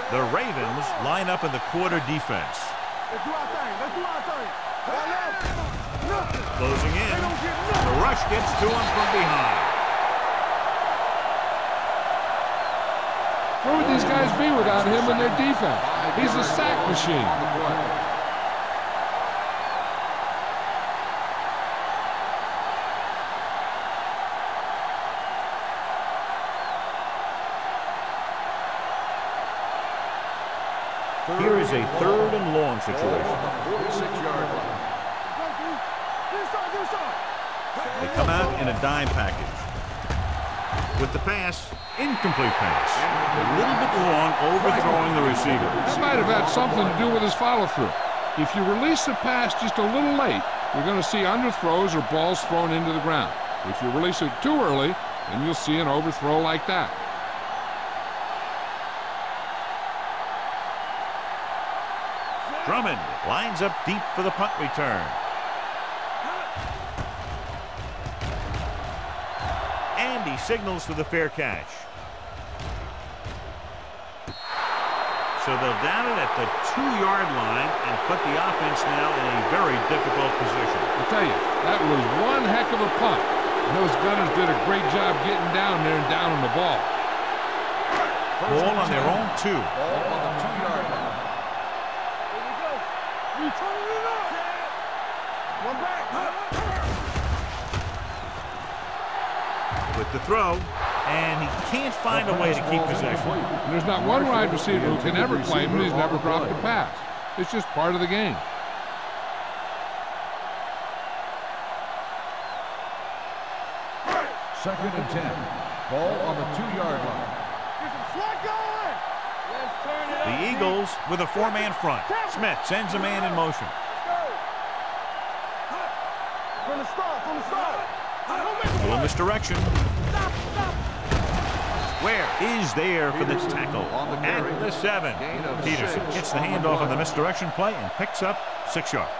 The Ravens line up in the quarter defense. Let's do our thing. Let's do our thing. Closing in. The rush gets to him from behind. Where would these guys be without him and their defense? He's a sack machine. Here is a 3rd and long situation. 46-yard line. They come out in a dime package. With the pass, incomplete pass. A little bit long, overthrowing the receiver. That might have had something to do with his follow-through. If you release the pass just a little late, you're going to see underthrows or balls thrown into the ground. If you release it too early, then you'll see an overthrow like that. Drummond lines up deep for the punt return. And he signals for the fair catch. So they'll down it at the 2-yard line and put the offense now in a very difficult position. I tell you, that was one heck of a punt. And those gunners did a great job getting down there and down on the ball. Ball on their own 2. Ball on the 2-yard line. One back. With the throw, and he can't find a way to keep possession. And there's not one wide receiver who can ever claim that he's never dropped a pass. It's just part of the game. Second and 10. Ball on the 2-yard line. The Eagles with a 4-man front. Smith sends a man in motion. From the start, from the start. A little misdirection. Where is there for the tackle? At the 7. Peterson gets the handoff on the misdirection play and picks up 6 yards.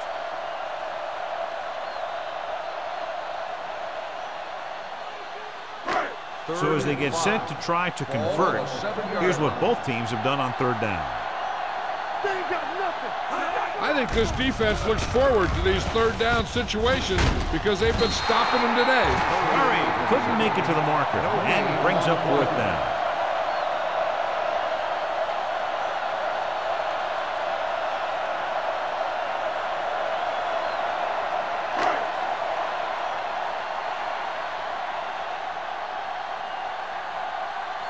So as they get set to try to convert, here's what both teams have done on 3rd down. They ain't got nothing. I think this defense looks forward to these 3rd down situations because they've been stopping them today. Murray couldn't make it to the marker and brings up 4th down.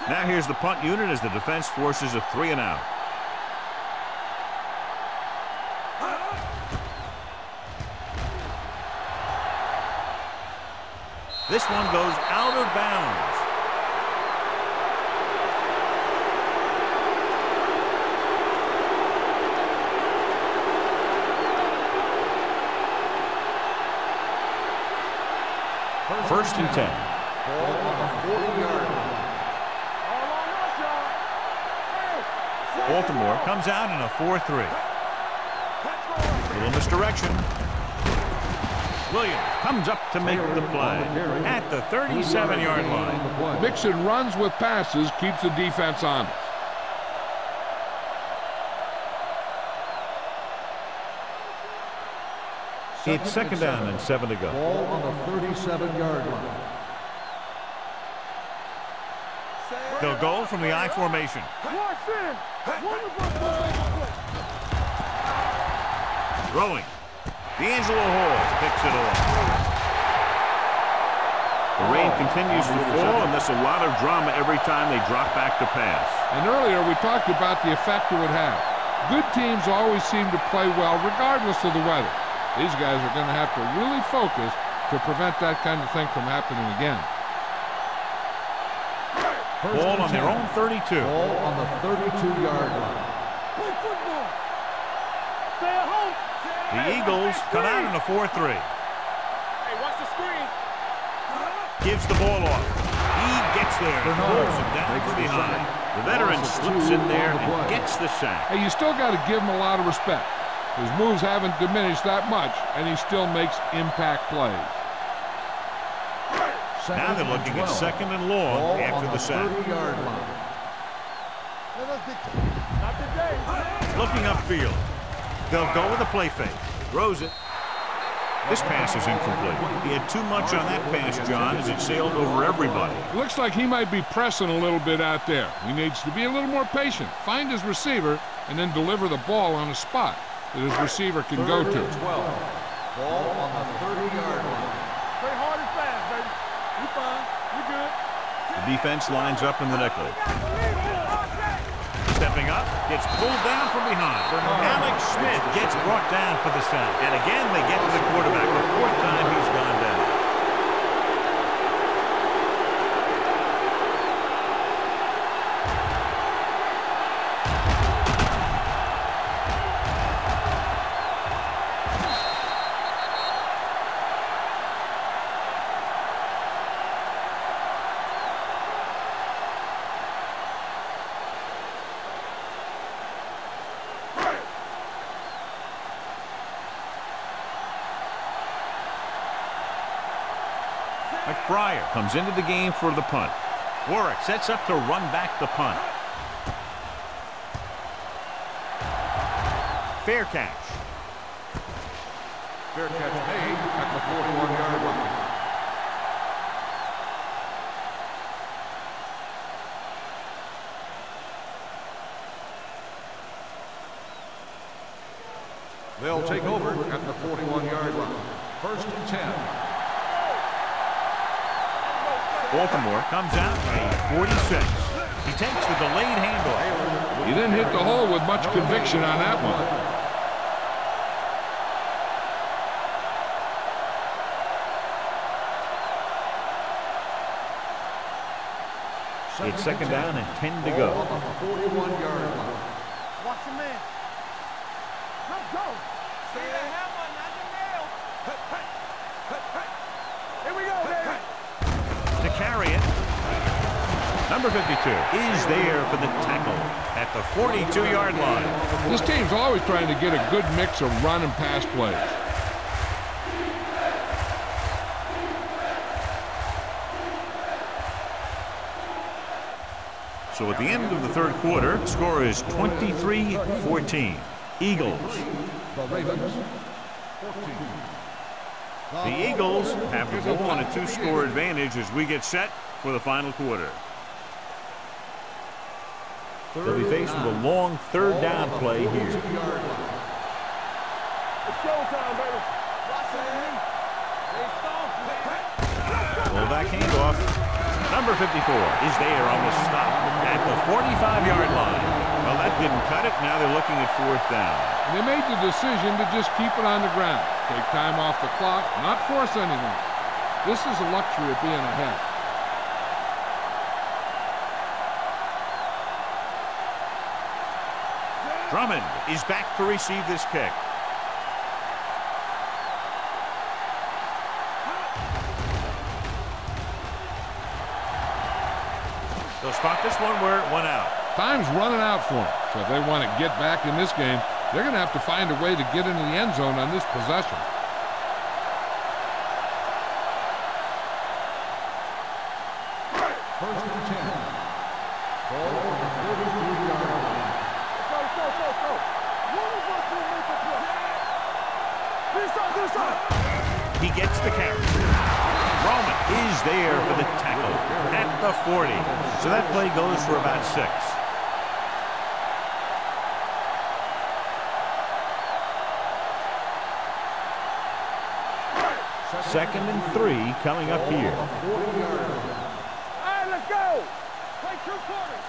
Now here's the punt unit as the defense forces a 3 and out. This one goes out of bounds. First and 10. Ball on the 40-yard line. Baltimore comes out in a 4-3. Little misdirection. Williams comes up to make the play at the 37-yard line. Mixing runs with passes keeps the defense honest. It's second down and 7 to go. Ball on the 37-yard line. They'll go from the I formation. Throwing. D'Angelo Hall picks it off. The rain continues to fall, and there's a lot of drama every time they drop back to pass. And earlier we talked about the effect it would have. Good teams always seem to play well regardless of the weather. These guys are going to have to really focus to prevent that kind of thing from happening again. Ball on their own 32. Ball on the 32-yard line. The Eagles come out in a 4-3. Hey, watch the screen. Gives the ball off. He gets there and pulls it down from behind. The veteran slips in there and gets the sack. Hey, you still got to give him a lot of respect. His moves haven't diminished that much, and he still makes impact plays. Now they're looking at second and long after the sack. 30-yard line. Looking upfield. They'll go with a play fake. Throws it. This pass is incomplete. He had too much on that pass, John, as it sailed over everybody. Looks like he might be pressing a little bit out there. He needs to be a little more patient, find his receiver, and then deliver the ball on a spot that his receiver can go to. 12. Ball on the 30-yard line. Play hard and fast, baby. You fine. You good. The defense lines up in the nickel. Stepping up, gets pulled down from behind. Alex Smith gets brought down for the sack. And again, they get to the quarterback. The fourth time he's gone down. McBriar comes into the game for the punt. Warwick sets up to run back the punt. Fair catch. Fair catch made at the 41-yard line. They'll take over at the 41-yard line. First and 10. Baltimore comes out at 46. He takes the delayed handoff. He didn't hit the hole with much conviction on that one. It's second down and 10 to go. On the 41-yard line. Watch your man. Let's go. See that hammer, not the nail. Here we go, baby. To carry it. Number 52 is there for the tackle at the 42-yard line. This team's always trying to get a good mix of run and pass plays. So at the end of the third quarter, the score is 23-14. Eagles. The Ravens, 14. The Eagles have the ball on a two-score advantage as we get set for the final quarter. They'll be faced with a long third down play here. It's showtime, baby. Well, that handoff. Number 54 is there on the stop at the 45-yard line. Well, that didn't cut it. Now they're looking at fourth down. And they made the decision to just keep it on the ground. Take time off the clock, not force anything. This is a luxury of being ahead. Drummond is back to receive this kick. spot this one where it went out. Time's running out for them. So if they want to get back in this game, they're going to have to find a way to get into the end zone on this possession. First and 10. Ball on the 43-yard line. Go. One of us will make a play. This side. He gets the carry. Roman is there for the tackle at the 40. So that play goes for about 6. Second and 3 coming up here. All right, let's go. Play 2 quarters.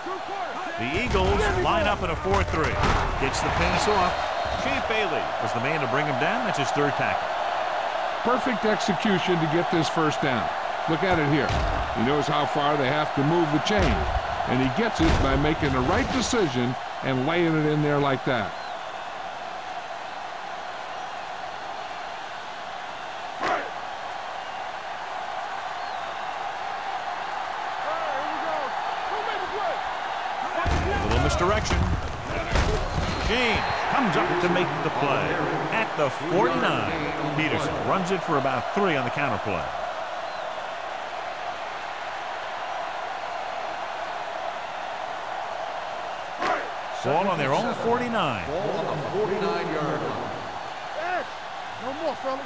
The Eagles line up in a 4-3. Gets the pass off. Champ Bailey was the man to bring him down. That's his 3rd tackle. Perfect execution to get this first down. Look at it here. He knows how far they have to move the chain. And he gets it by making the right decision and laying it in there like that. Misdirection. James comes up to make the play at the 49. Peterson runs it for about 3 on the counter play. Ball on their own 49. Ball on the 49-yard line. No more, fellas.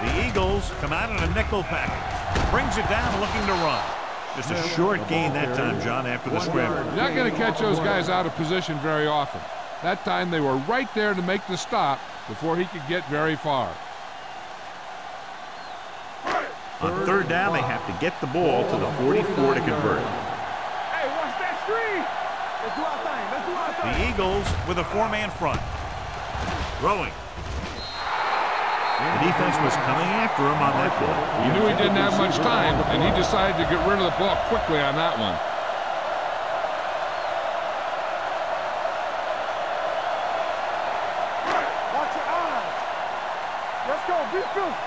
The Eagles come out in a nickel package. Brings it down looking to run. Just a short gain that time, John, after the scramble. You're not going to catch those guys out of position very often. That time they were right there to make the stop before he could get very far. On 3rd down, they have to get the ball to the 44 to convert. Hey, watch that screen. Let's do our thing. The Eagles with a 4-man front. Throwing. The defense was coming after him on that play. He knew he didn't have much time, and he decided to get rid of the ball quickly on that one. Watch your eyes. Let's go. Be fierce.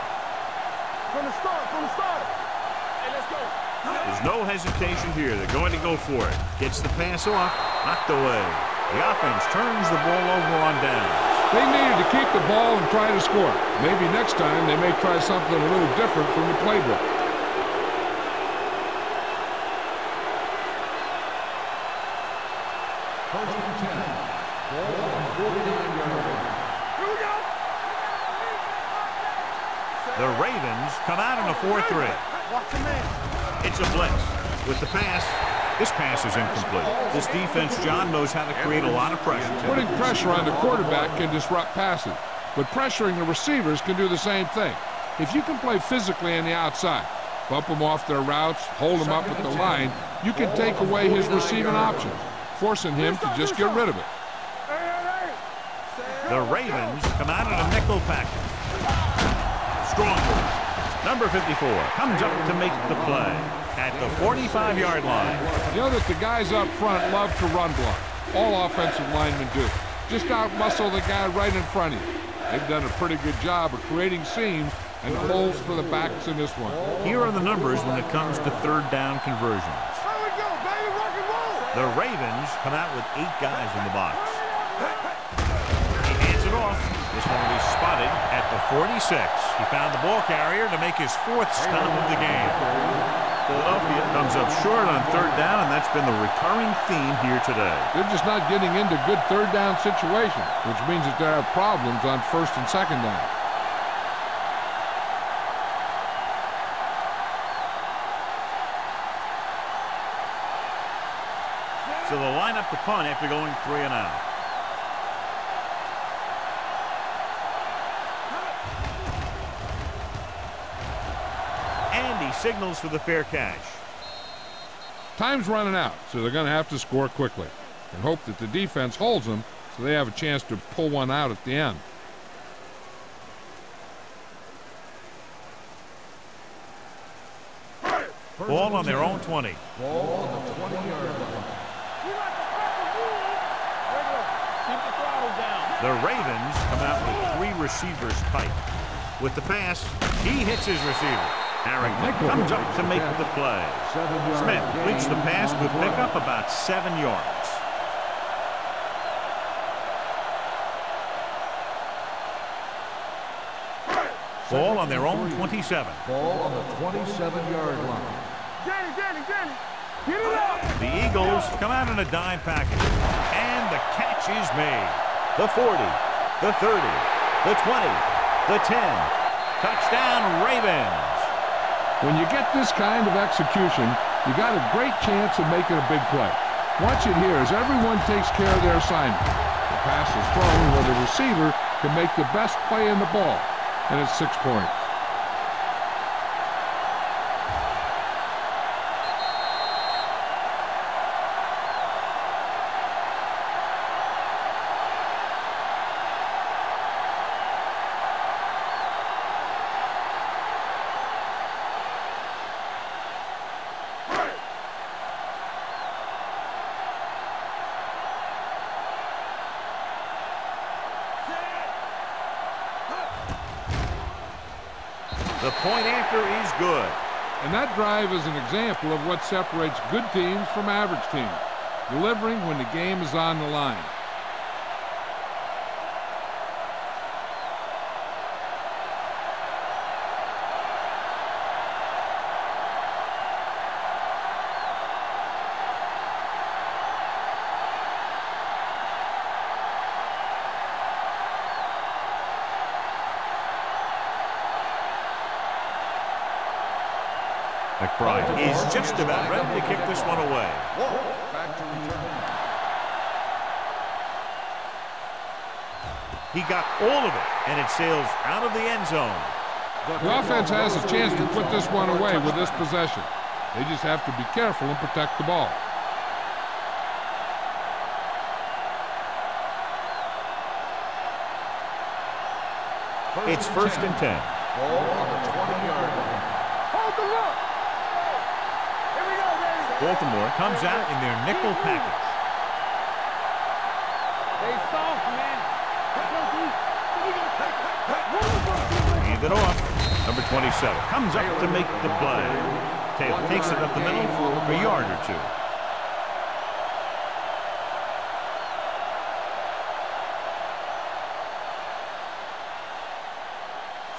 From the start. Hey, let's go. There's no hesitation here. They're going to go for it. Gets the pass off. Knocked away. The offense turns the ball over on downs. They needed to keep the ball and try to score. Maybe next time they may try something a little different from the playbook. First and 10. Ball on the 49-yard line. Here we go. The Ravens come out in a 4-3. Watch your man. It's a blitz. With the pass, this pass is incomplete. This defense, John, knows how to create a lot of pressure. Putting pressure on the quarterback can disrupt passes, but pressuring the receivers can do the same thing. If you can play physically on the outside, bump them off their routes, hold them up at the line, you can take away his receiving options, forcing him to just get rid of it. The Ravens come out in a nickel package. Strong. Number 54 comes up to make the play at the 45-yard line. You know that the guys up front love to run block. All offensive linemen do. Just out-muscle the guy right in front of you. They've done a pretty good job of creating seams and holes for the backs in this one. Here are the numbers when it comes to 3rd down conversions. There we go, baby. Rock and roll. The Ravens come out with 8 guys in the box. He hands it off. This one will be spotted at the 46. He found the ball carrier to make his 4th stop of the game. Philadelphia comes up short on 3rd down, and that's been the recurring theme here today. They're just not getting into good 3rd down situations, which means that they have problems on 1st and 2nd down. So they'll line up the punt after going 3 and out. And he signals for the fair catch. Time's running out, so they're going to have to score quickly and hope that the defense holds them so they have a chance to pull one out at the end. Ball on their own 20. Ball on the 20-yard line. The Ravens come out with 3 receivers tight. With the pass, he hits his receiver. Harrington comes up to make the play. Smith completes the pass with pickup about 7 yards. Ball on their own 27. Ball on the 27-yard line. Danny, get it up! The Eagles come out in a dime package, and the catch is made. The 40, the 30, the 20, the 10. Touchdown, Ravens. When you get this kind of execution, you got a great chance of making a big play. Watch it here as everyone takes care of their assignment. The pass is thrown where the receiver can make the best play in the ball, and it's 6 points. The point after is good. And that drive is an example of what separates good teams from average teams. Delivering when the game is on the line. McBride is just about ready to kick this one away. Back to return. He got all of it, and it sails out of the end zone. The offense has a chance to put this one away with this possession. They just have to be careful and protect the ball. It's 1st and 10. Ball on the 20-yard line. Hold the look! Here we go, baby! Baltimore comes out in their nickel package. They soft, man. Hand it off. Number 27 comes up to make the play. Taylor takes it up the middle for a yard or two.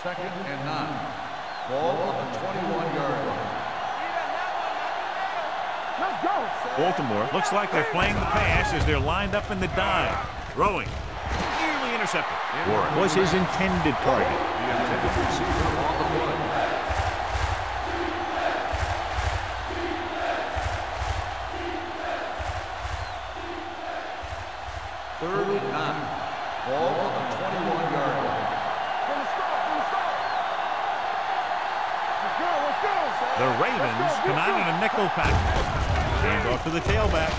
Second and 9. Ball on the 21-yard line. Let's go! Baltimore looks like they're playing the pass as they're lined up in the dime. Throwing. Nearly intercepted. Warren was his intended target. The intended receiver on the play. Third and 9. Ball on the 21-yard line. From the start. Let's go! The Ravens come out in a nickel package. Hand off to the tailback.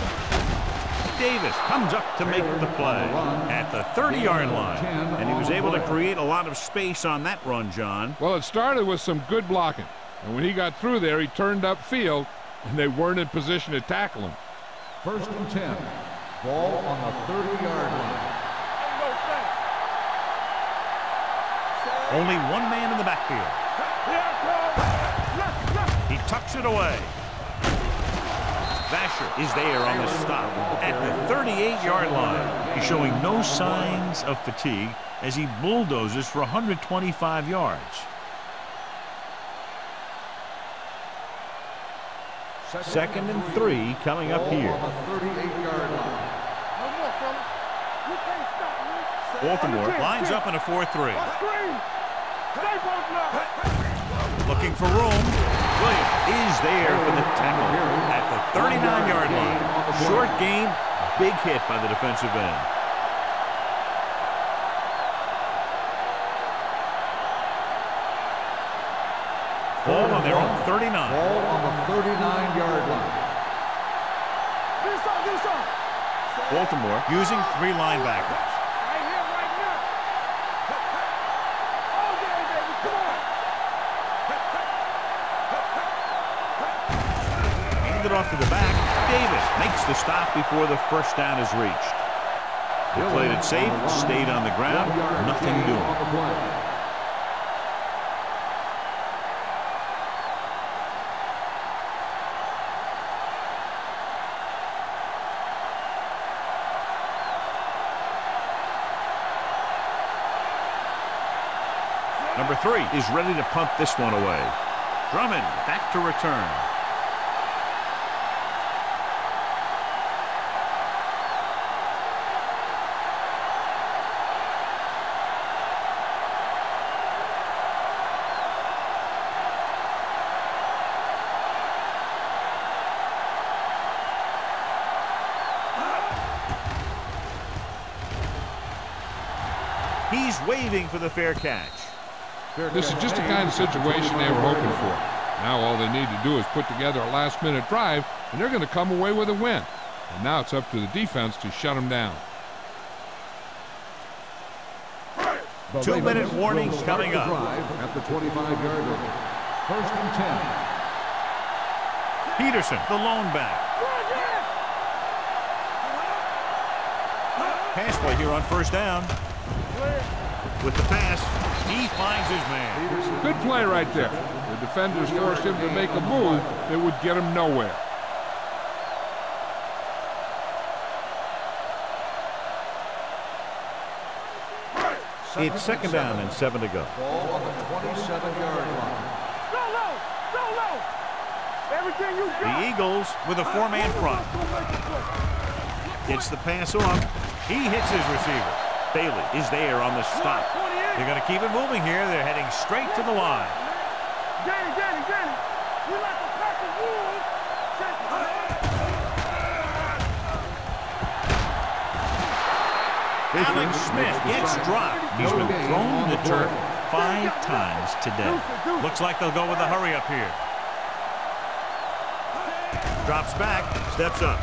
Davis comes up to make the play at the 30-yard line. And he was able to create a lot of space on that run, John. Well, it started with some good blocking. And when he got through there, he turned upfield, and they weren't in position to tackle him. 1st and 10. Ball on the 30-yard line. Only one man in the backfield. He tucks it away. Vasher is there on the stop at the 38-yard line. He's showing no signs of fatigue as he bulldozes for 125 yards. Second and 3 coming up here. On the 38-yard line. Baltimore lines up in a 4-3. Looking for room. Williams is there for the tackle at the 39-yard line. Short gain, big hit by the defensive end. Ball on their own 39. Ball on the 39-yard line. Baltimore using 3 linebackers. Handed off to the back. Davis makes the stop before the first down is reached. They played it safe, stayed on the ground, nothing doing. Number 3 is ready to punt this one away. Drummond back to return. He's waving for the fair catch. This is just the kind of situation they were hoping for. Now all they need to do is put together a last-minute drive, and they're going to come away with a win. And now it's up to the defense to shut them down. 2-minute warning coming up. At the 25-yard line. 1st and 10. Peterson, the lone back. Pass play here on 1st down. With the pass, he finds his man. Good play right there. The defenders forced him to make a move that would get him nowhere. It's 2nd down and 7 to go. Ball on the 27-yard line. Go low! Go low! Everything you got! The Eagles with a 4-man front. Gets the pass off. He hits his receiver. Bailey is there on the stop. They're going to keep it moving here. They're heading straight to the line. Danny! We like the pack of wolves! Alex Smith gets dropped. He's been thrown to the turf 5 times today. Looks like they'll go with a hurry up here. Drops back, steps up,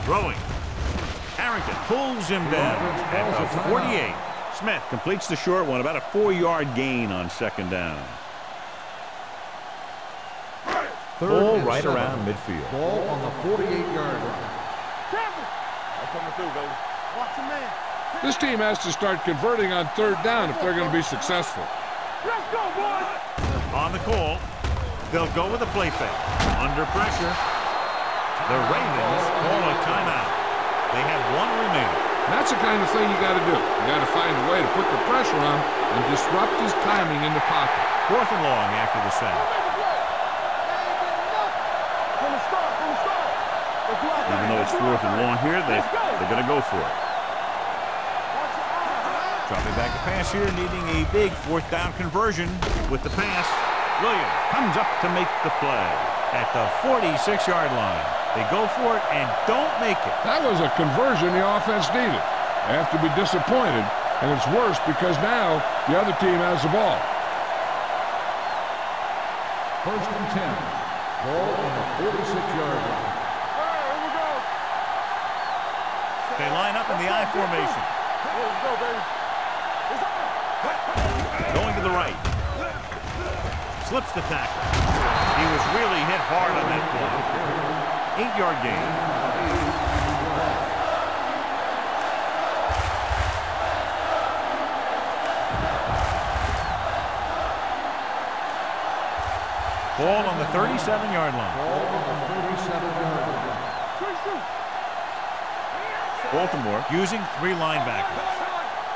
throwing. Harrington pulls him down at the 48. Smith completes the short one, about a 4-yard gain on 2nd down. Ball right around midfield. Ball on the 48-yard line. I'm coming through, baby. Watch your man. This team has to start converting on 3rd down if they're going to be successful. Let's go, boys! On the call, they'll go with a play fake. Under pressure, the Ravens call a timeout. They have 1 remaining. That's the kind of thing you got to do. You got to find a way to put the pressure on and disrupt his timing in the pocket. 4th and long after the sack. From the start. Even though it's 4th and long here, they're going to go for it. Dropping back to pass here, needing a big 4th down conversion with the pass. Williams comes up to make the play at the 46-yard line. They go for it and don't make it. That was a conversion the offense needed. They have to be disappointed, and it's worse because now the other team has the ball. 1st and 10. Ball on the 46-yard line. Here we go. They line up in the I formation. Let's go, baby. Going to the right. Slips the tackle. He was really hit hard on that play. 8-yard gain. Ball on the 37-yard line. Ball on the 37-yard line. Baltimore using 3 linebackers.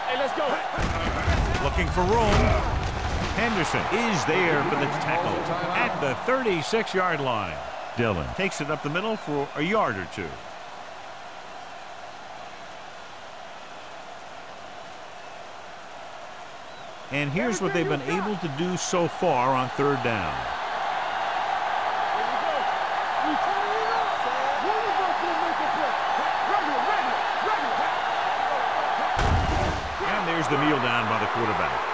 Hey, let's go. Looking for room. Henderson is there for the tackle at the 36-yard line. Dillon takes it up the middle for a yard or 2. And here's what they've been able to do so far on 3rd down. And there's the kneel down by the quarterback.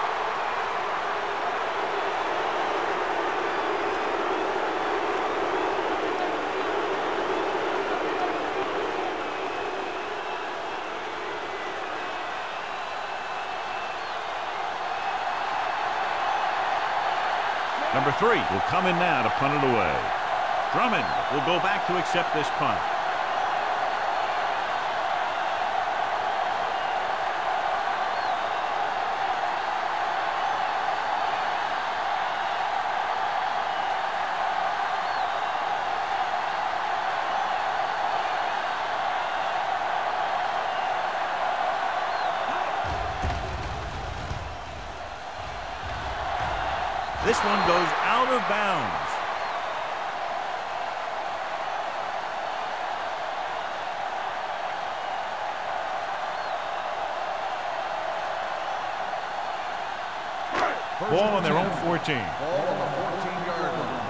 Number 3 will come in now to punt it away. Drummond will go back to accept this punt. This one goes out of bounds. Ball on their own 14. Ball on the 14-yard line.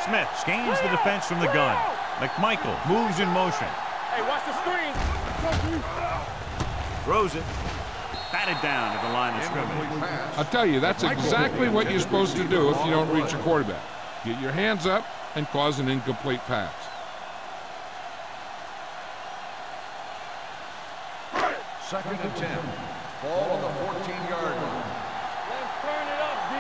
Smith scans the defense from the gun. McMichael moves in motion. Hey, watch the screen. Throws it. Batted down at the line of scrimmage. I'll tell you, that's exactly what you're supposed to do if you don't reach a quarterback. Get your hands up and cause an incomplete pass. Second and 10. Ball on the 14-yard line. Let's turn it up, D.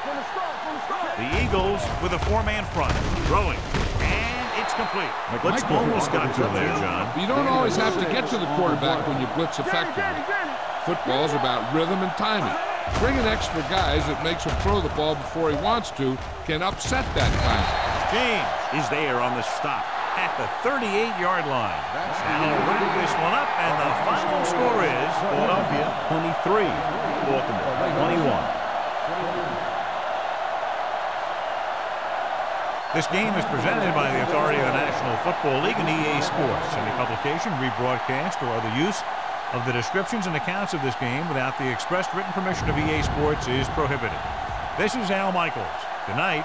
From the start. The Eagles with a four-man front. Throwing. And it's complete. Blitz almost got to him there, John. You don't always have to get to the quarterback when you blitz effectively. Football's about rhythm and timing. Bringing extra guys that makes him throw the ball before he wants to can upset that time. James is there on the stop at the 38-yard line. That'll wrap this one up, and the final score is Philadelphia 23, Baltimore 21. This game is presented by the authority of the National Football League and EA Sports. Any publication, rebroadcast, or other use of the descriptions and accounts of this game without the expressed written permission of EA Sports is prohibited. This is Al Michaels. Good night.